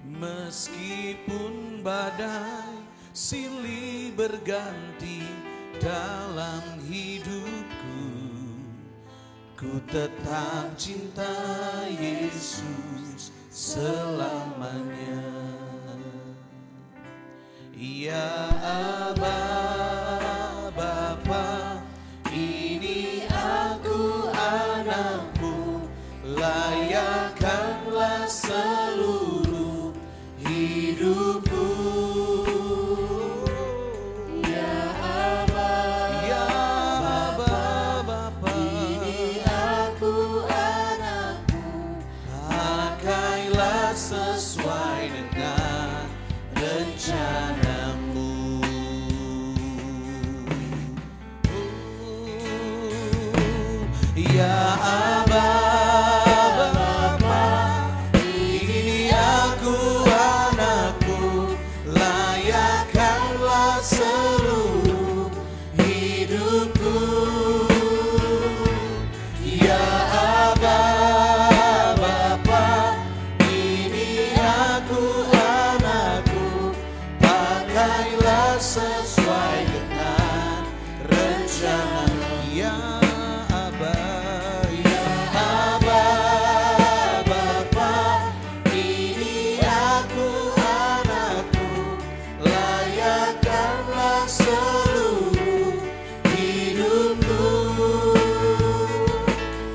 Meskipun badai silih berganti dalam hidupku, ku tetap cinta Yesus selamanya. Ya Aba, Bapa, ini aku anakmu, layakkanlah seluruh hidupku. Ya Aba, Bapa, ini aku anakmu, pakailah sesuai dengan rencanamu. Ya Aba, Bapa, ini aku anakmu, layakkanlah seluruh hidupku. Ya Aba, Bapa, ini aku anakku, pakailah sesuai dengan rencana-Mu. Ya Aba, Bapa, ini aku anakku, layakkanlah seluruh hidupku.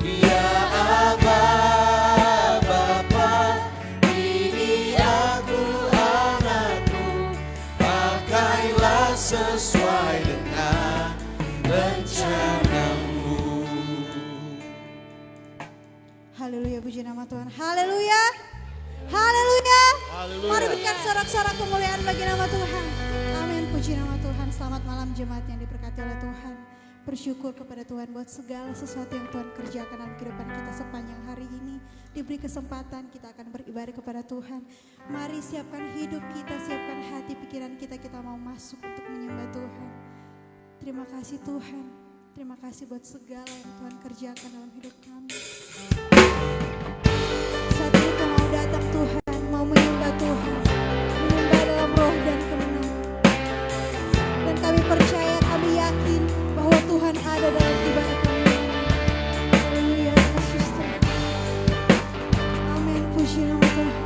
Ya Aba, Bapa, ini aku anakku, pakailah sesuai dengan rencana-Mu. Haleluya, puji nama Tuhan. Haleluya. Haleluya. Mari berikan sorak-sorak kemuliaan bagi nama Tuhan. Amin, puji nama Tuhan. Selamat malam jemaat yang diberkati oleh Tuhan. Bersyukur kepada Tuhan buat segala sesuatu yang Tuhan kerjakan dalam kehidupan kita sepanjang hari ini. Diberi kesempatan kita akan beribadah kepada Tuhan. Mari siapkan hidup kita, siapkan hati pikiran kita. Kita mau masuk untuk menyembah Tuhan. Terima kasih Tuhan. Terima kasih buat segala yang Tuhan kerjakan dalam hidup kami. Saat ini kau mau datang Tuhan, mau menyembah Tuhan, menyembah dalam roh dan kebenaran. Dan kami percaya, kami yakin bahwa Tuhan ada dalam ibadah kami. Haleluya, Yesus Tuhan. Amin, puji nama Tuhan.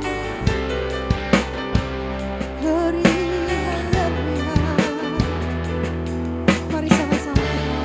Mari sama-sama kita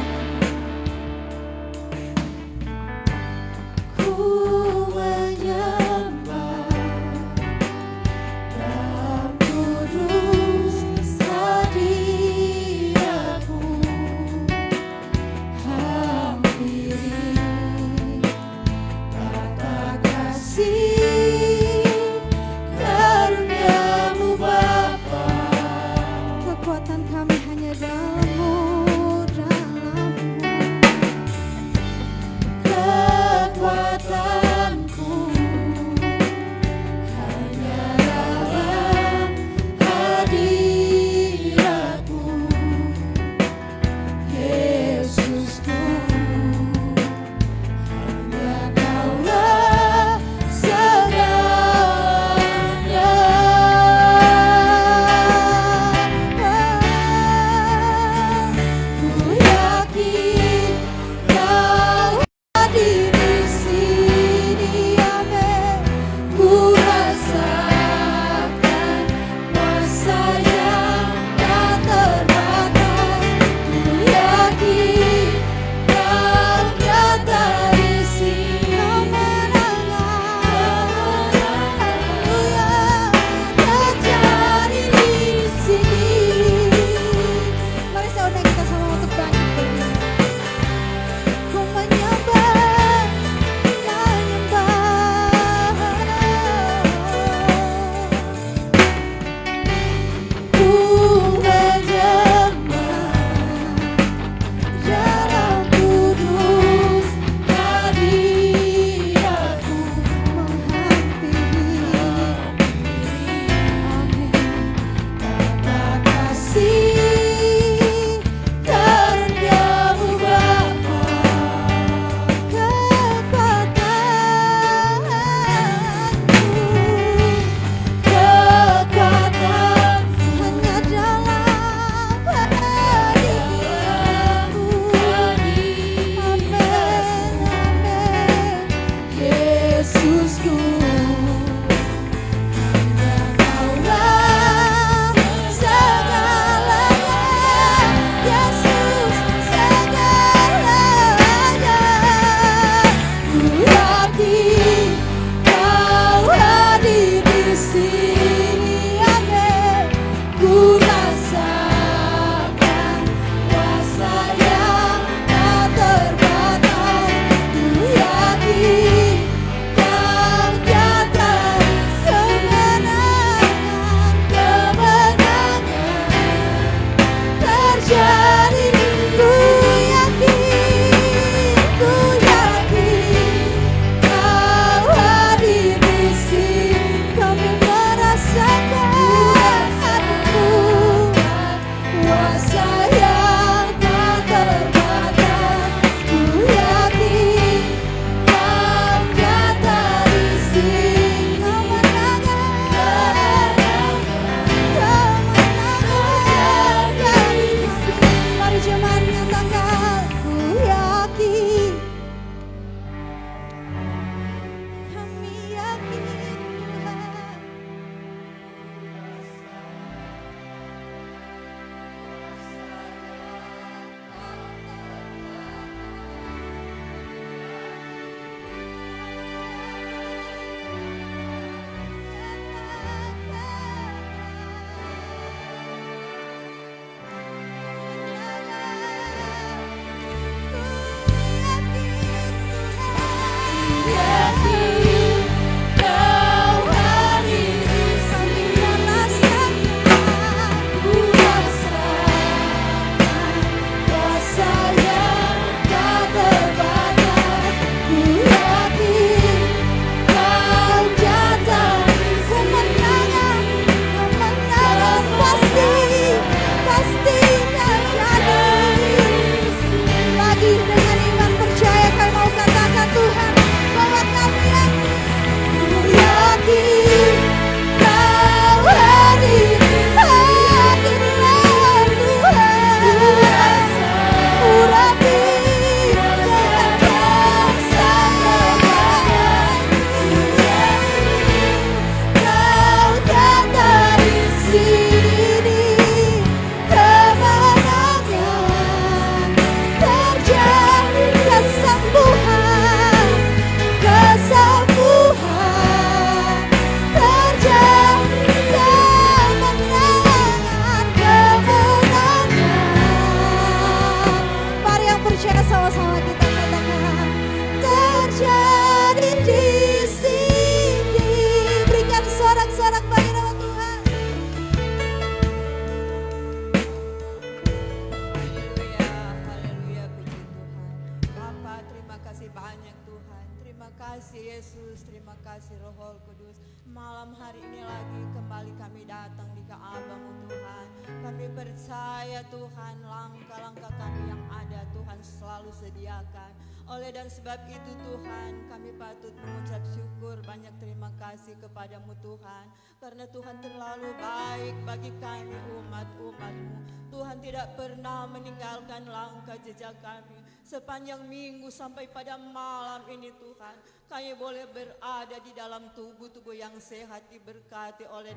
malam hari ini lagi kembali kami datang di Ka'bah-Mu Tuhan. Kami percaya Tuhan langkah-langkah kami yang ada Tuhan selalu sediakan. Oleh dan sebab itu Tuhan kami patut mengucap syukur banyak terima kasih kepadamu Tuhan. Karena Tuhan terlalu baik bagi kami umat-umat-Mu. Tuhan tidak pernah meninggalkan langkah jejak kami. Sepanjang minggu sampai pada malam ini Tuhan, kami boleh berada di dalam tubuh-tubuh yang sehat diberkati oleh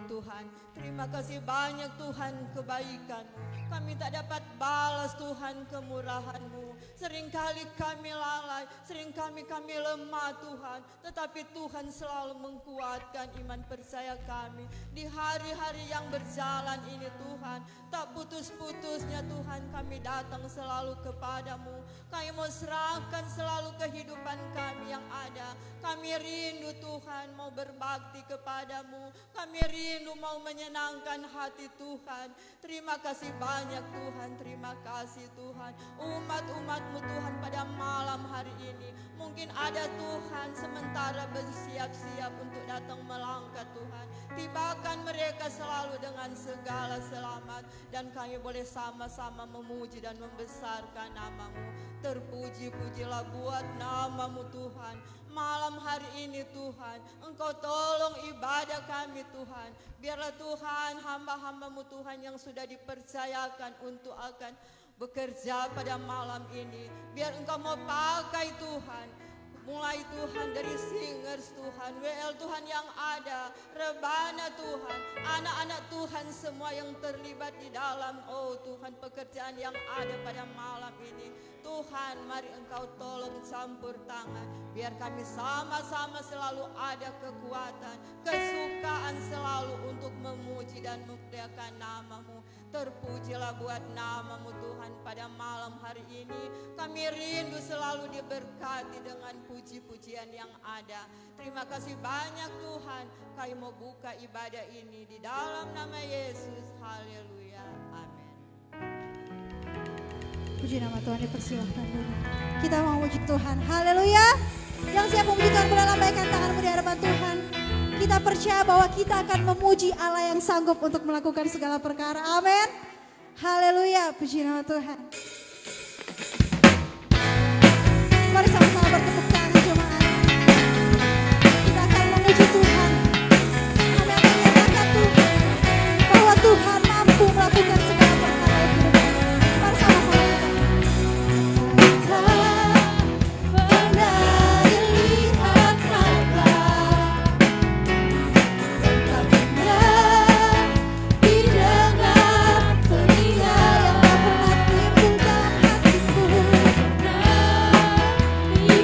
Tuhan. Terima kasih banyak Tuhan kebaikan-Mu. Kami tak dapat balas Tuhan kemurahan-Mu. Seringkali kami lalai, seringkali kami lemah Tuhan. Tetapi Tuhan selalu menguatkan iman percaya kami. Di hari-hari yang berjalan ini Tuhan, tak putus-putusnya Tuhan kami datang selalu kepadamu. Kami mau serahkan selalu kehidupan kami yang ada. Kami rindu Tuhan mau berbakti kepadamu. Kami rindu mau menyenangkan hati Tuhan. Terima kasih banyak Tuhan, terima kasih Tuhan. Umat-umat-Mu Tuhan pada malam hari ini mungkin ada Tuhan sementara bersiap-siap untuk datang melangkah Tuhan. Tibakan mereka selalu dengan segala selamat. Dan kami boleh sama-sama memuji dan membesarkan nama-Mu. Terpuji-pujilah buat nama-Mu Tuhan. Malam hari ini Tuhan, Engkau tolong ibadah kami Tuhan. Biarlah Tuhan hamba-hamba-Mu Tuhan yang sudah dipercayakan untuk akan bekerja pada malam ini. Biar Engkau mau pakai Tuhan. Mulai Tuhan dari singers Tuhan, WL Tuhan yang ada, rebana Tuhan, anak-anak Tuhan semua yang terlibat di dalam Tuhan pekerjaan yang ada pada malam ini. Tuhan mari Engkau tolong campur tangan, biar kami sama-sama selalu ada kekuatan, kesukaan selalu untuk memuji dan memuliakan nama-Mu. Terpujilah buat nama-Mu Tuhan pada malam hari ini. Kami rindu selalu diberkati dengan puji-pujian yang ada. Terima kasih banyak Tuhan. Kami mau buka ibadah ini di dalam nama Yesus. Haleluya. Amin. Puji nama Tuhan, dipersilahkan dulu. Kita mau puji Tuhan. Haleluya. Yang siap memuji Tuhan boleh lambaikan tanganmu di hadapan Tuhan. Kita percaya bahwa kita akan memuji Allah yang sanggup untuk melakukan segala perkara. Amin. Haleluya. Puji nama Tuhan. Mari sama-sama bertepuk tangan jemaat. Kita akan memuji Tuhan. Kami akan menyatakan Tuhan bahwa Tuhan mampu melakukan segala perkara dalam hidup kami. Mari sama-sama kita. Didengar telinga yang tak pernah timbul dalam hatiku.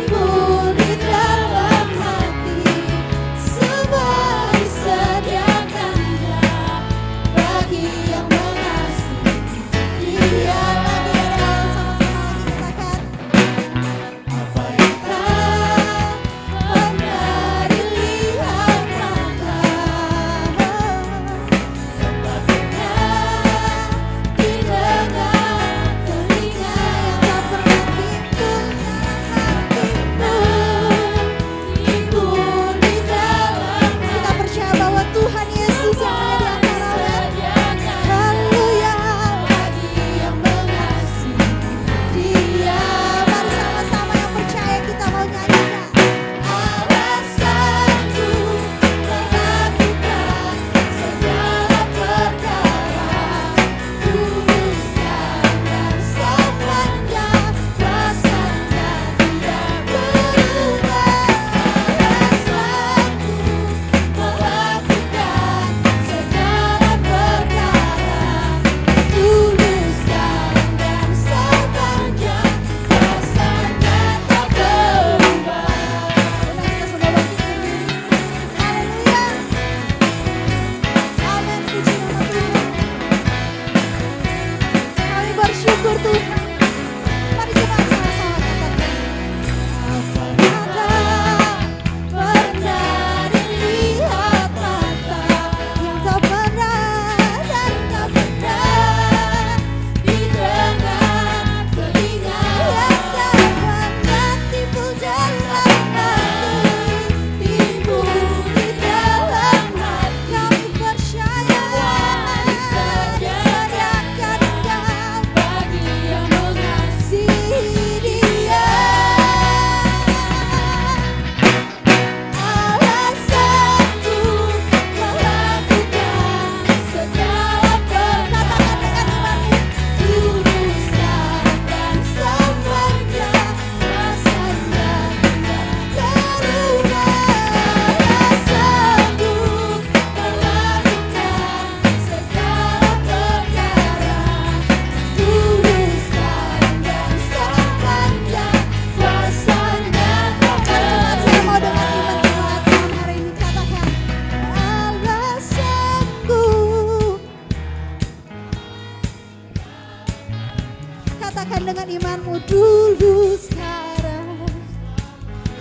katakan dengan imanmu dulu sekarang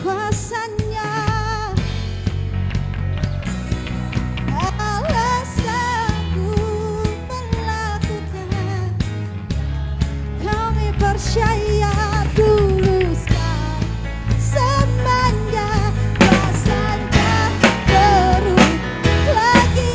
kuasanya Allah sanggup melakukan. Kami percaya dulu sekarang semuanya kuasanya terus lagi.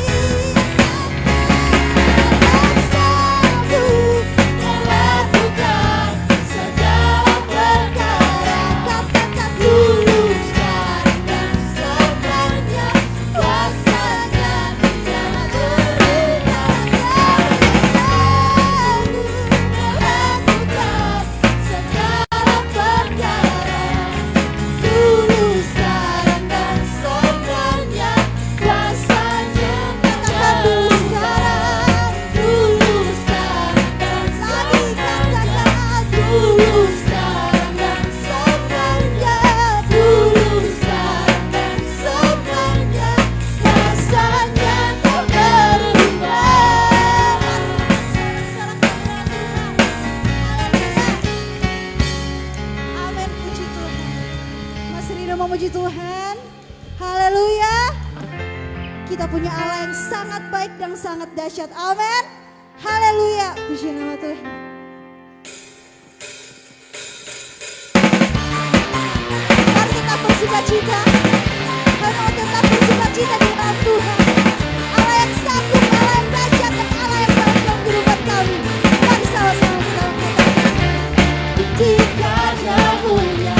Memuji Tuhan, haleluya. Kita punya Allah yang sangat baik dan sangat dahsyat, amin, haleluya, puji nama Tuhan. Mari tetap bersukacita, karena tetap bersukacita di dalam Tuhan. Allah yang sanggup, Allah yang dahsyat, dan Allah yang baik dalam kehidupan kami. Mari sama-sama kita mengatakan, ketika jauhnya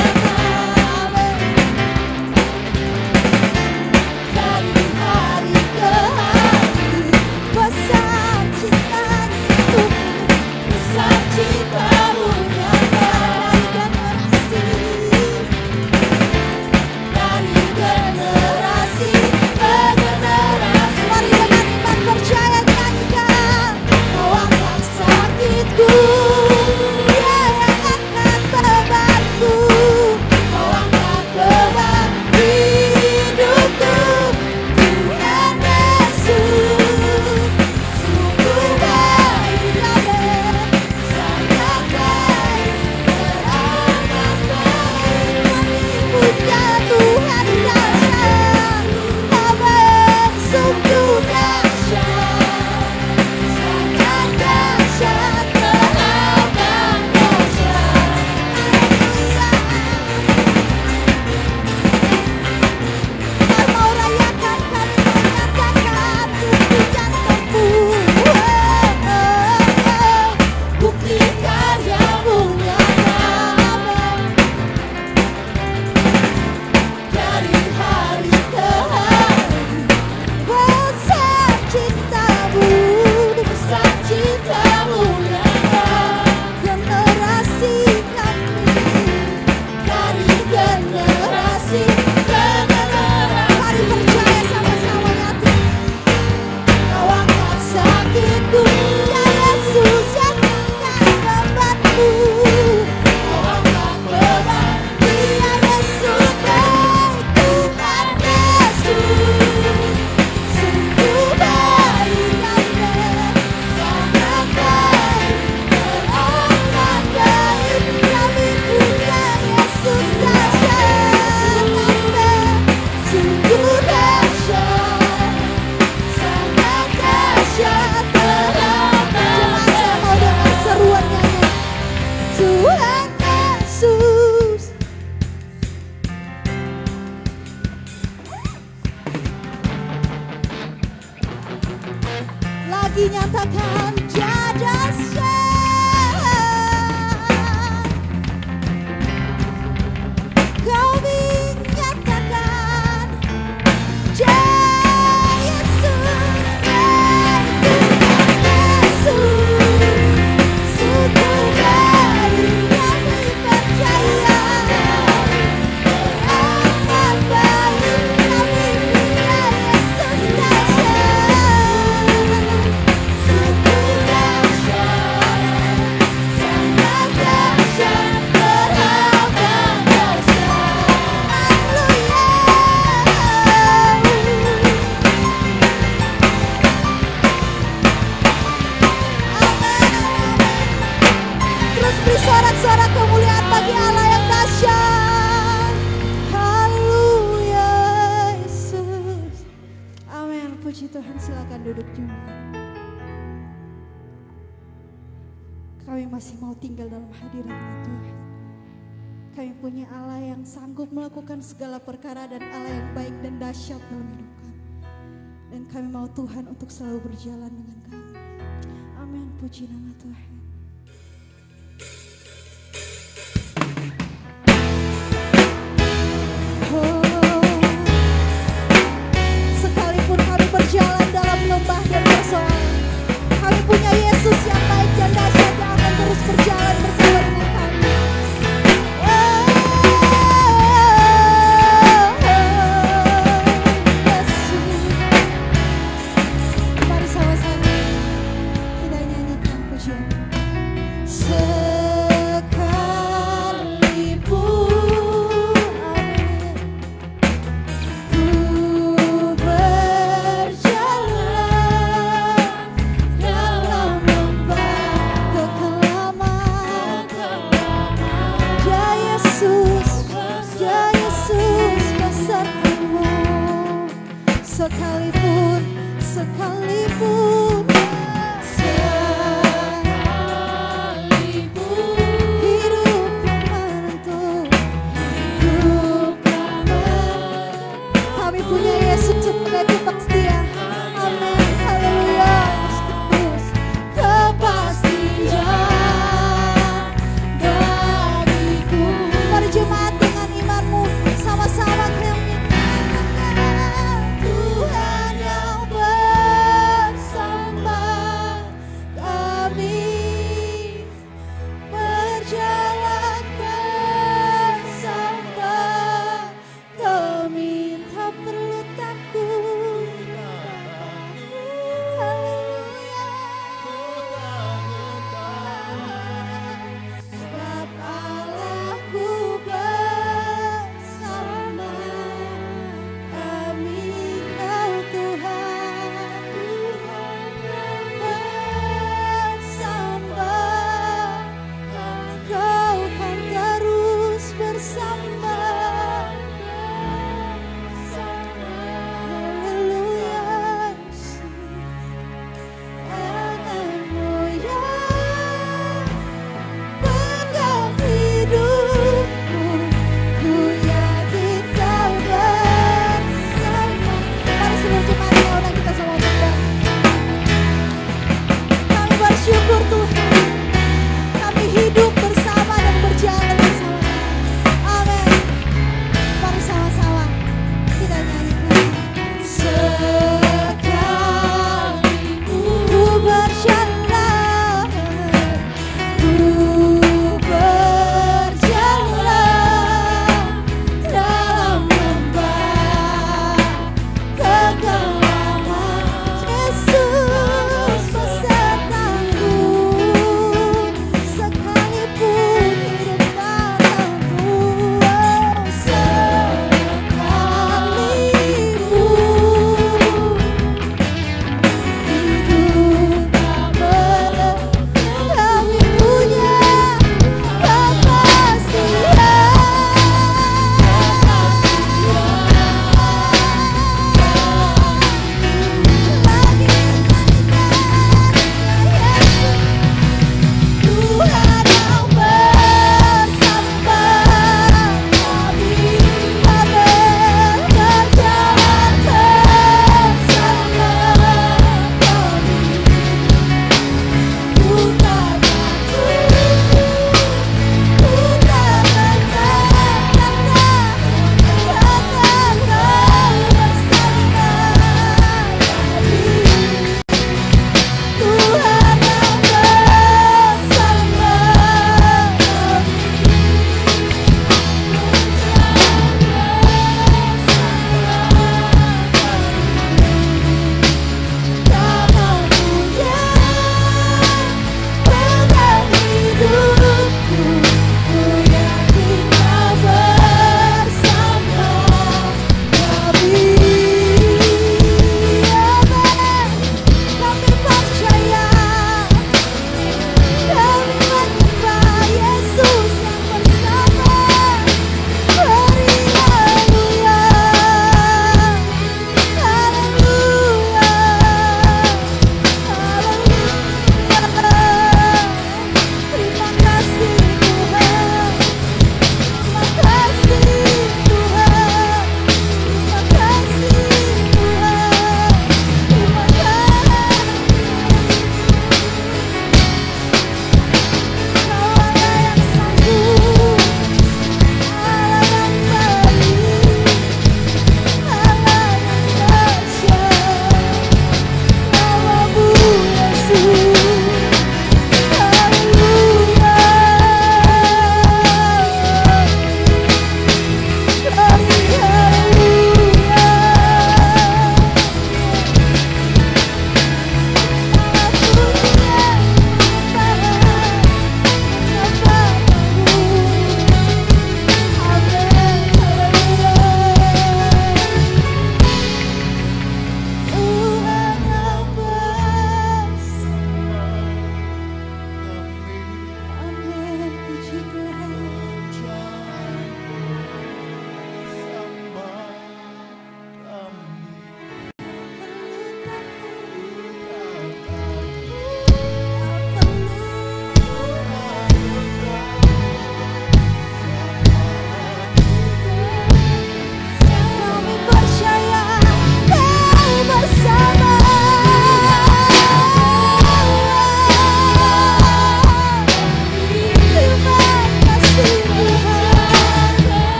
nyatakan jadasnya kau menyatakan puji Tuhan, silakan duduk jemaat. Kami masih mau tinggal dalam hadirat Tuhan. Kami punya Allah yang sanggup melakukan segala perkara dan Allah yang baik dan dahsyat dalam hidup kami. Dan kami mau Tuhan untuk selalu berjalan dengan kami. Amin, puji nama Tuhan. Sekalipun kami berjalan dalam lembah dan persoalan, kami punya Yesus yang baik dan dahsyat yang akan terus berjalan bersama dengan kami. Mari sama-sama kita nyanyikan pujian. Sekalipun, sekalipun, sekalipun hidup yang menentu, kami punya Yesus sebagai tetap setia. Amin, haleluya. Yesus kepastian bagiku. Mari jemaat dengan imanmu sama-sama kami Tuhan yang bersama.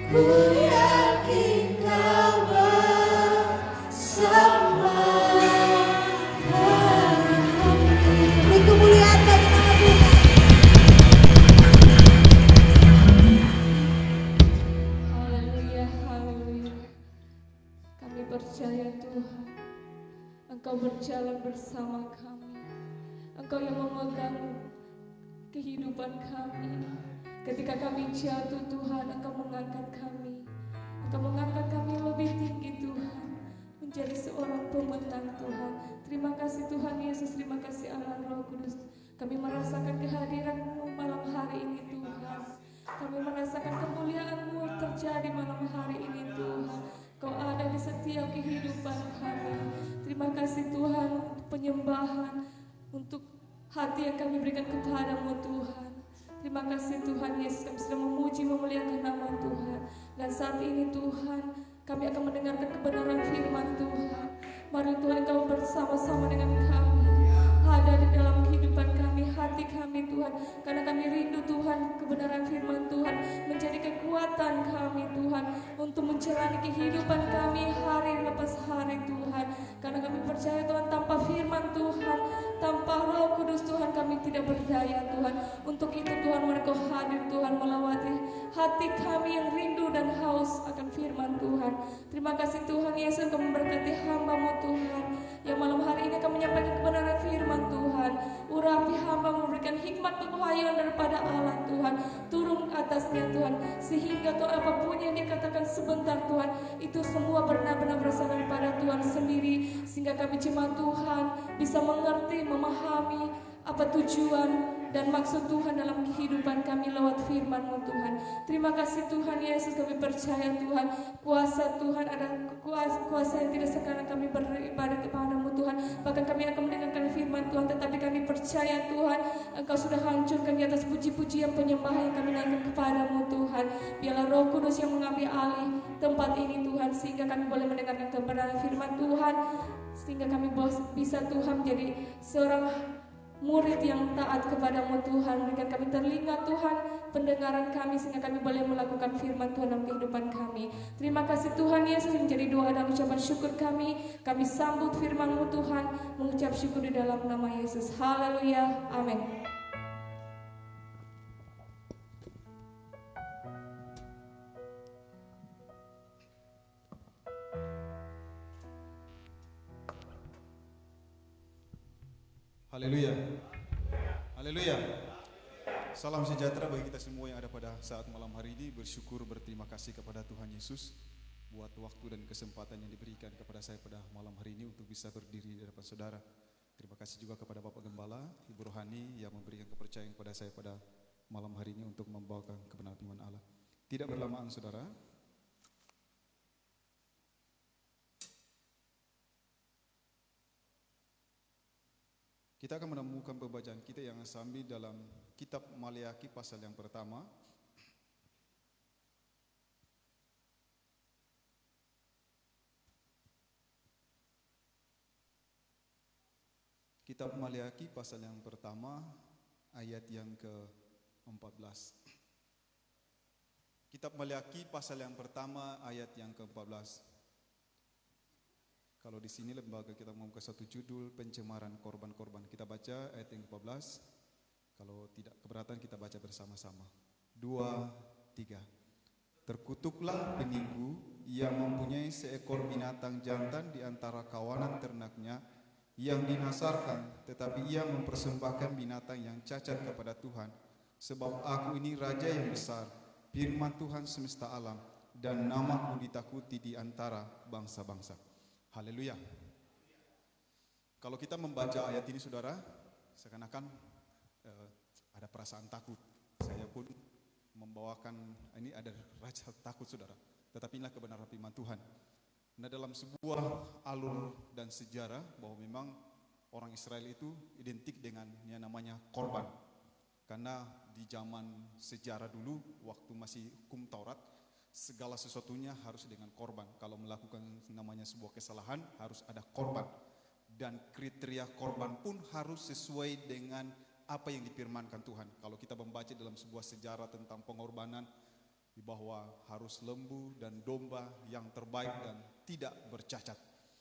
ku yakin kau bersama kami. Beri kemuliaan bagi nama Tuhan. Haleluya, haleluya. Kami percaya Tuhan, Engkau berjalan bersama kami. Engkau yang memegang kehidupan kami. Ketika kami jatuh Tuhan, Engkau mengangkat kami. Engkau mengangkat kami lebih tinggi Tuhan, menjadi seorang pemenang Tuhan. Terima kasih Tuhan Yesus, terima kasih Allah Roh Kudus. Kami merasakan kehadiran-Mu malam hari ini Tuhan. Kami merasakan kemuliaan-Mu terjadi malam hari ini Tuhan. Kau ada di setiap kehidupan kami. Terima kasih Tuhan untuk penyembahan, untuk hati yang kami berikan kepadamu Tuhan. Terima kasih Tuhan Yesus, kami sudah memuji memuliakan nama Tuhan. Dan saat ini Tuhan, kami akan mendengarkan kebenaran firman Tuhan. Mari Tuhan Kau bersama-sama dengan kami, ada di dalam kehidupan kami, hati kami Tuhan. Karena kami rindu Tuhan, kebenaran firman Tuhan menjadi kekuatan kami Tuhan, untuk menjalani kehidupan kami hari lepas hari Tuhan. Karena kami percaya Tuhan, tanpa firman Tuhan, tanpa Roh Kudus Tuhan, kami tidak berdaya Tuhan. Untuk itu Tuhan, mari Kau hadir Tuhan, melawati hati kami yang rindu dan haus akan firman Tuhan. Terima kasih Tuhan Yesus, Kau memberkati hamba-Mu Tuhan, yang malam hari ini akan menyampaikan kebenaran firman Tuhan. Urapi hamba, memberikan hikmat kewahyuan daripada Allah Tuhan, turun atasnya Tuhan, sehingga Tuhan apapun yang dikatakan sebentar Tuhan, itu semua benar-benar berasal daripada Tuhan sendiri. Sehingga kami jemaat Tuhan bisa mengerti, memahami apa tujuan dan maksud Tuhan dalam kehidupan kami lewat firman-Mu Tuhan. Terima kasih Tuhan Yesus, kami percaya Tuhan, kuasa Tuhan ada kuasa yang tidak sekarang kami beribadah kepada-Mu Tuhan. Bahkan kami akan mendengarkan firman Tuhan, tetapi kami percaya Tuhan, Engkau sudah hancurkan di atas puji-pujian penyembahan yang kami naikkan kepada-Mu Tuhan. Biarlah Roh Kudus yang mengambil alih tempat ini Tuhan, sehingga kami boleh mendengarkan kebenaran firman Tuhan, sehingga kami bisa Tuhan menjadi seorang murid yang taat kepada-Mu Tuhan. Berikan kami telinga Tuhan, pendengaran kami, sehingga kami boleh melakukan firman Tuhan dalam kehidupan kami. Terima kasih Tuhan Yesus, menjadi doa dan ucapan syukur kami. Kami sambut firman-Mu Tuhan, mengucap syukur di dalam nama Yesus. Haleluya, amin. Haleluya. Haleluya. Salam sejahtera bagi kita semua yang ada pada saat malam hari ini. Bersyukur, berterima kasih kepada Tuhan Yesus buat waktu dan kesempatan yang diberikan kepada saya pada malam hari ini untuk bisa berdiri di hadapan saudara. Terima kasih juga kepada Bapak Gembala, Ibu Rohani yang memberikan kepercayaan kepada saya pada malam hari ini untuk membawakan kebenaran firman Allah. Tidak berlamaan saudara, kita akan menemukan pembacaan kita yang sambil dalam kitab Maleakhi pasal yang pertama. Kitab Maleakhi pasal yang pertama ayat yang ke-14. Kitab Maleakhi pasal yang pertama ayat yang ke-14. Kalau di sini lembaga kita membuka satu judul pencemaran korban-korban. Kita baca ayat yang ke-14. Kalau tidak keberatan kita baca bersama-sama. 2, 3. Terkutuklah penipu yang mempunyai seekor binatang jantan di antara kawanan ternaknya yang dinasarkan, tetapi ia mempersembahkan binatang yang cacat kepada Tuhan. Sebab aku ini raja yang besar, firman Tuhan semesta alam, dan namaku ditakuti di antara bangsa-bangsa. Haleluya. Kalau kita membaca ayat ini saudara, seakan-akan ada perasaan takut. Saya pun membawakan, ini ada rasa takut saudara. Tetapi inilah kebenaran firman Tuhan. Nah, dalam sebuah alur dan sejarah bahwa memang orang Israel itu identik dengan yang namanya korban. Karena di zaman sejarah dulu, waktu masih hukum Taurat, segala sesuatunya harus dengan korban. Kalau melakukan namanya sebuah kesalahan harus ada korban. Dan kriteria korban pun harus sesuai dengan apa yang difirmankan Tuhan. Kalau kita membaca dalam sebuah sejarah tentang pengorbanan bahwa harus lembu dan domba yang terbaik dan tidak bercacat.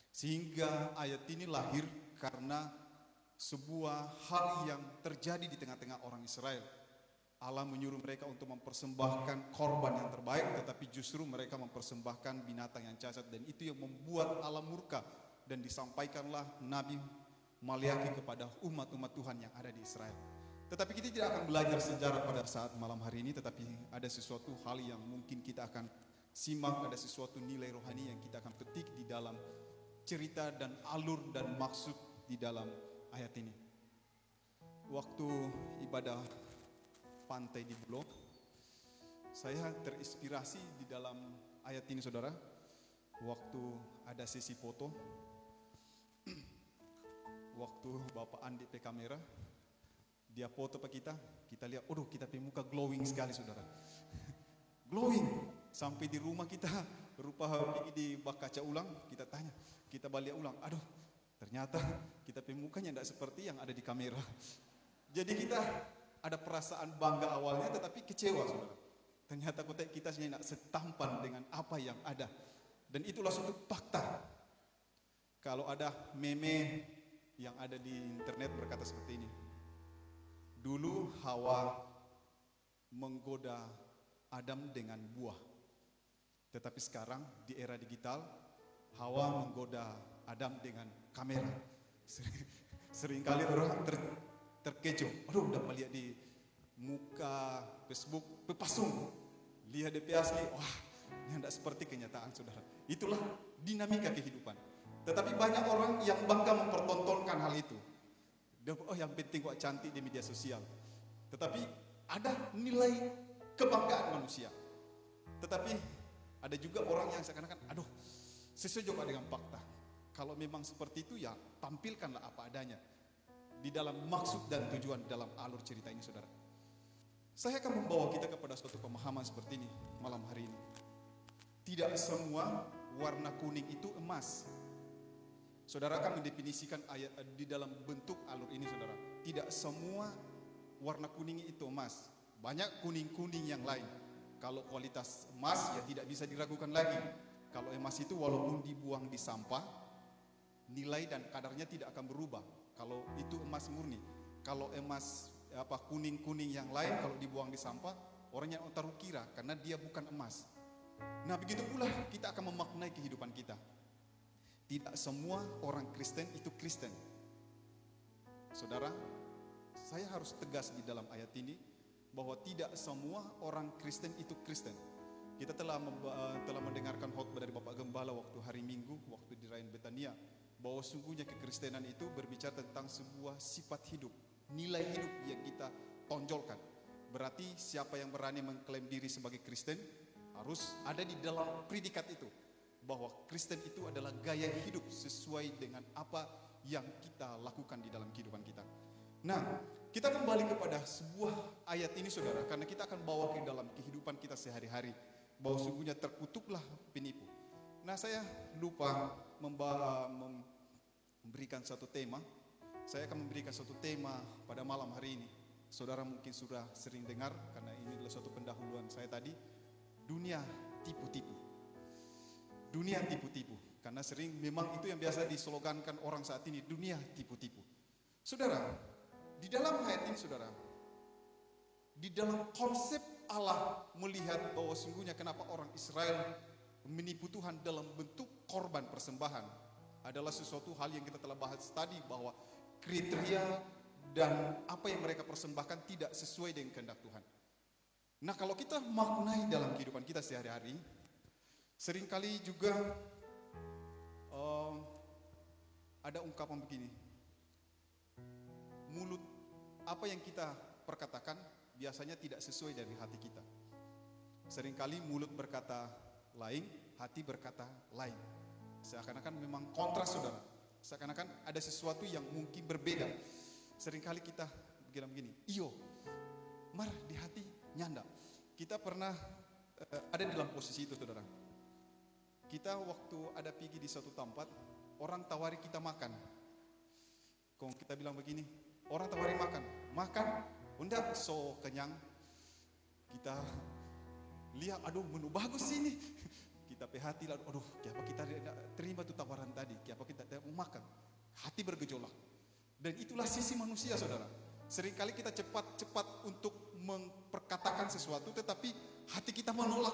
Sehingga ayat ini lahir karena sebuah hal yang terjadi di tengah-tengah orang Israel. Allah menyuruh mereka untuk mempersembahkan korban yang terbaik, tetapi justru mereka mempersembahkan binatang yang cacat, dan itu yang membuat Allah murka. Dan disampaikanlah Nabi Maliaki kepada umat-umat Tuhan yang ada di Israel. Tetapi kita tidak akan belajar sejarah pada saat malam hari ini, tetapi ada sesuatu hal yang mungkin kita akan simak, ada sesuatu nilai rohani yang kita akan petik di dalam cerita dan alur dan maksud di dalam ayat ini. Waktu ibadah pantai di Bulog, saya terinspirasi di dalam ayat ini, saudara. Waktu ada sesi foto, waktu Bapak Andi pe kamera, dia foto pak kita lihat, aduh kita pe muka glowing sekali, saudara. Glowing, sampai di rumah kita rupa pergi di bak kaca ulang, kita tanya, kita balik ulang, aduh ternyata kita pe mukanya tidak seperti yang ada di kamera. Jadi kita ada perasaan bangga awalnya, tetapi kecewa, saudara. Ternyata kita tidak setampan dengan apa yang ada. Dan itulah suatu fakta. Kalau ada meme yang ada di internet berkata seperti ini. Dulu Hawa menggoda Adam dengan buah. Tetapi sekarang di era digital, Hawa menggoda Adam dengan kamera. Seringkali orang terkecoh. Aduh, udah melihat di muka Facebook berpasung. Lihat DP asli, wah, ini tidak seperti kenyataan, saudara. Itulah dinamika kehidupan. Tetapi banyak orang yang bangga mempertontonkan hal itu. Oh, yang penting kok cantik di media sosial. Tetapi ada nilai kebanggaan manusia. Tetapi ada juga orang yang seakan-akan, aduh, sesuai juga dengan fakta. Kalau memang seperti itu, ya tampilkanlah apa adanya. Di dalam maksud dan tujuan dalam alur cerita ini, saudara. Saya akan membawa kita kepada suatu pemahaman seperti ini malam hari ini. Tidak semua warna kuning itu emas. Saudara akan mendefinisikan ayat di dalam bentuk alur ini, saudara. Tidak semua warna kuning itu emas. Banyak kuning-kuning yang lain. Kalau kualitas emas ya tidak bisa diragukan lagi. Kalau emas itu walaupun dibuang di sampah, nilai dan kadarnya tidak akan berubah. Kalau itu emas murni. Kalau emas kuning-kuning yang lain kalau dibuang di sampah, orangnya taruh kira karena dia bukan emas. Nah, begitu pula kita akan memaknai kehidupan kita. Tidak semua orang Kristen itu Kristen. Saudara, saya harus tegas di dalam ayat ini bahwa tidak semua orang Kristen itu Kristen. Kita telah mendengarkan khotbah dari Bapak Gembala waktu hari Minggu, waktu di Rayan Betania, bahwa sungguhnya kekristenan itu berbicara tentang sebuah sifat hidup, nilai hidup yang kita tonjolkan. Berarti siapa yang berani mengklaim diri sebagai Kristen harus ada di dalam predikat itu, bahwa Kristen itu adalah gaya hidup sesuai dengan apa yang kita lakukan di dalam kehidupan kita. Nah, kita kembali kepada sebuah ayat ini, saudara, karena kita akan bawa ke dalam kehidupan kita sehari-hari, bahwa sungguhnya terkutuklah penipu. Nah, saya lupa memberikan satu tema. Saya akan memberikan satu tema pada malam hari ini. Saudara mungkin sudah sering dengar, karena ini adalah suatu pendahuluan saya tadi. Dunia tipu-tipu. Dunia tipu-tipu. Karena sering memang itu yang biasa dislogankan orang saat ini, dunia tipu-tipu. Saudara, di dalam ayat ini, saudara, di dalam konsep Allah melihat bahwa sungguhnya kenapa orang Israel menipu Tuhan dalam bentuk korban persembahan adalah sesuatu hal yang kita telah bahas tadi, bahwa kriteria dan apa yang mereka persembahkan tidak sesuai dengan kehendak Tuhan. Nah, kalau kita maknai dalam kehidupan kita sehari-hari, seringkali juga ada ungkapan begini, mulut apa yang kita perkatakan biasanya tidak sesuai dari hati kita. Seringkali mulut berkata lain, hati berkata lain. Seakan-akan memang kontras, saudara. Seakan-akan ada sesuatu yang mungkin berbeda. Seringkali kita bilang begini, iyo, mar di hati nyanda. Kita pernah ada dalam posisi itu, saudara. Kita waktu ada pergi di satu tempat, orang tawari kita makan. Kalau kita bilang begini, orang tawari makan, enggak, so kenyang. Kita lihat, aduh menu bagus ini. Kita pe hati lalu, aduh kenapa kita tidak terima tuh tawaran tadi, kenapa kita tidak mau makan. Hati bergejolak. Dan itulah sisi manusia, saudara. Seringkali kita cepat-cepat untuk memperkatakan sesuatu, tetapi hati kita menolak.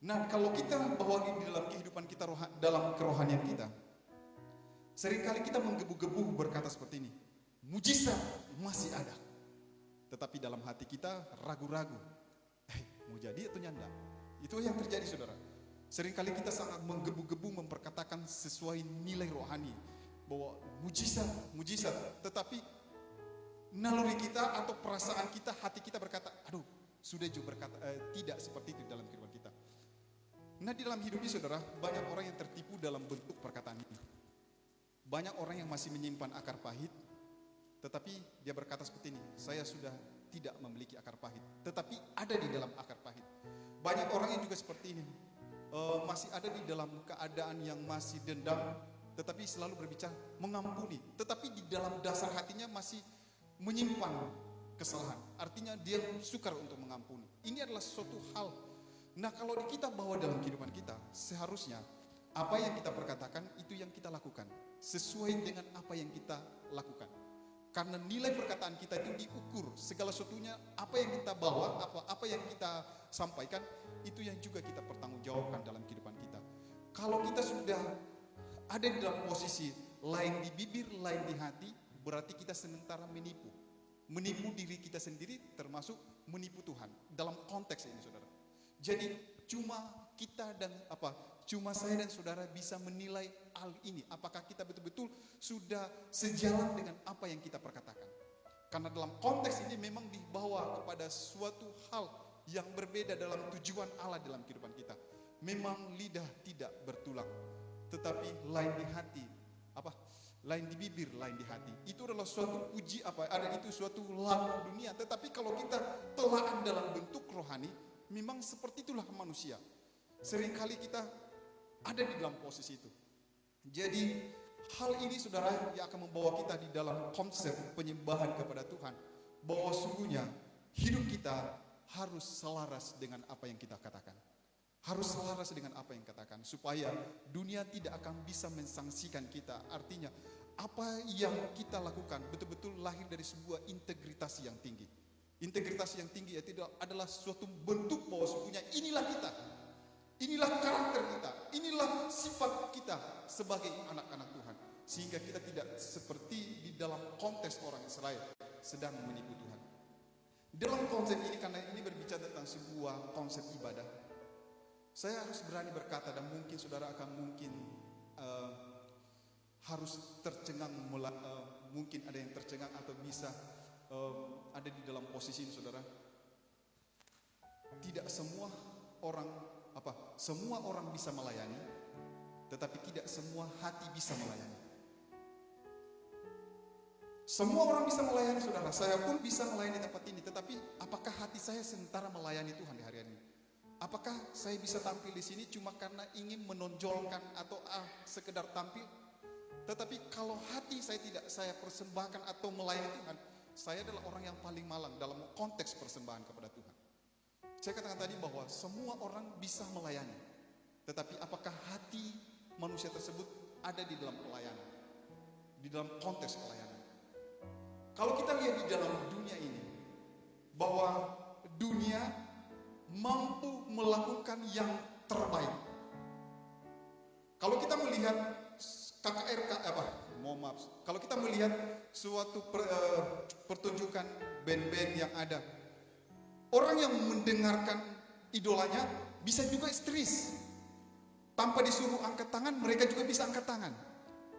Nah, kalau kita bawa di dalam kehidupan kita, dalam kerohanian kita, seringkali kita menggebu-gebu berkata seperti ini, mujizat masih ada. Tetapi dalam hati kita ragu-ragu, mau jadi atau nyanda. Itu yang terjadi, saudara. Seringkali kita sangat menggebu-gebu memperkatakan sesuai nilai rohani, bahwa mujizat, tetapi naluri kita atau perasaan kita, hati kita berkata, aduh, sudah juga berkata tidak seperti itu dalam kehidupan kita. Nah, di dalam hidup ini, saudara, banyak orang yang tertipu dalam bentuk perkataan ini. Banyak orang yang masih menyimpan akar pahit, tetapi dia berkata seperti ini, saya sudah tidak memiliki akar pahit, tetapi ada di dalam akar pahit. Banyak orang yang juga seperti ini, masih ada di dalam keadaan yang masih dendam, tetapi selalu berbicara mengampuni, tetapi di dalam dasar hatinya masih menyimpan kesalahan. Artinya dia sukar untuk mengampuni. Ini adalah suatu hal. Nah, kalau kita bawa dalam kehidupan kita, seharusnya apa yang kita perkatakan itu yang kita lakukan, sesuai dengan apa yang kita lakukan. Karena nilai perkataan kita itu diukur, segala sesuatunya, apa yang kita bawa, apa yang kita sampaikan, itu yang juga kita pertanggungjawabkan dalam kehidupan kita. Kalau kita sudah ada di dalam posisi lain di bibir, lain di hati, berarti kita sementara menipu diri kita sendiri, termasuk menipu Tuhan. Dalam konteks ini, saudara. Jadi cuma saya dan saudara bisa menilai hal ini. Apakah kita betul-betul sudah sejalan dengan apa yang kita perkatakan. Karena dalam konteks ini memang dibawa kepada suatu hal yang berbeda dalam tujuan Allah dalam kehidupan kita. Memang lidah tidak bertulang, tetapi lain di hati, lain di bibir, lain di hati. Itu adalah suatu itu suatu lagu dunia. Tetapi kalau kita telah dalam bentuk rohani, memang seperti itulah manusia. Seringkali kita ada di dalam posisi itu. Jadi hal ini, saudara, yang akan membawa kita di dalam konsep penyembahan kepada Tuhan, bahwa sungguhnya hidup kita harus selaras dengan apa yang kita katakan. Harus selaras dengan apa yang katakan, supaya dunia tidak akan bisa mensangsikan kita. Artinya apa yang kita lakukan betul-betul lahir dari sebuah integritas yang tinggi. Integritas yang tinggi itu adalah suatu bentuk bahwa sesungguhnya inilah kita, inilah karakter kita, inilah sifat kita sebagai anak-anak Tuhan. Sehingga kita tidak seperti di dalam konteks orang Israel sedang menipu Tuhan. Dalam konsep ini, karena ini berbicara tentang sebuah konsep ibadah, saya harus berani berkata, dan mungkin saudara akan harus tercengang, mungkin ada yang tercengang atau bisa ada di dalam posisi ini, saudara. Tidak semua orang bisa melayani, tetapi tidak semua hati bisa melayani. Semua orang bisa melayani, saudara. Saya pun bisa melayani tempat ini, tetapi apakah hati saya sementara melayani Tuhan di hari ini? Apakah saya bisa tampil di sini cuma karena ingin menonjolkan atau sekedar tampil? Tetapi kalau hati saya tidak saya persembahkan atau melayani Tuhan, saya adalah orang yang paling malang dalam konteks persembahan kepada Tuhan. Saya katakan tadi bahwa semua orang bisa melayani, tetapi apakah hati manusia tersebut ada di dalam pelayanan, di dalam konteks pelayanan? Kalau kita lihat di dalam dunia ini, bahwa dunia mampu melakukan yang terbaik. Kalau kita melihat kalau kita melihat suatu pertunjukan band-band yang ada, orang yang mendengarkan idolanya bisa juga histeris. Tanpa disuruh angkat tangan, mereka juga bisa angkat tangan.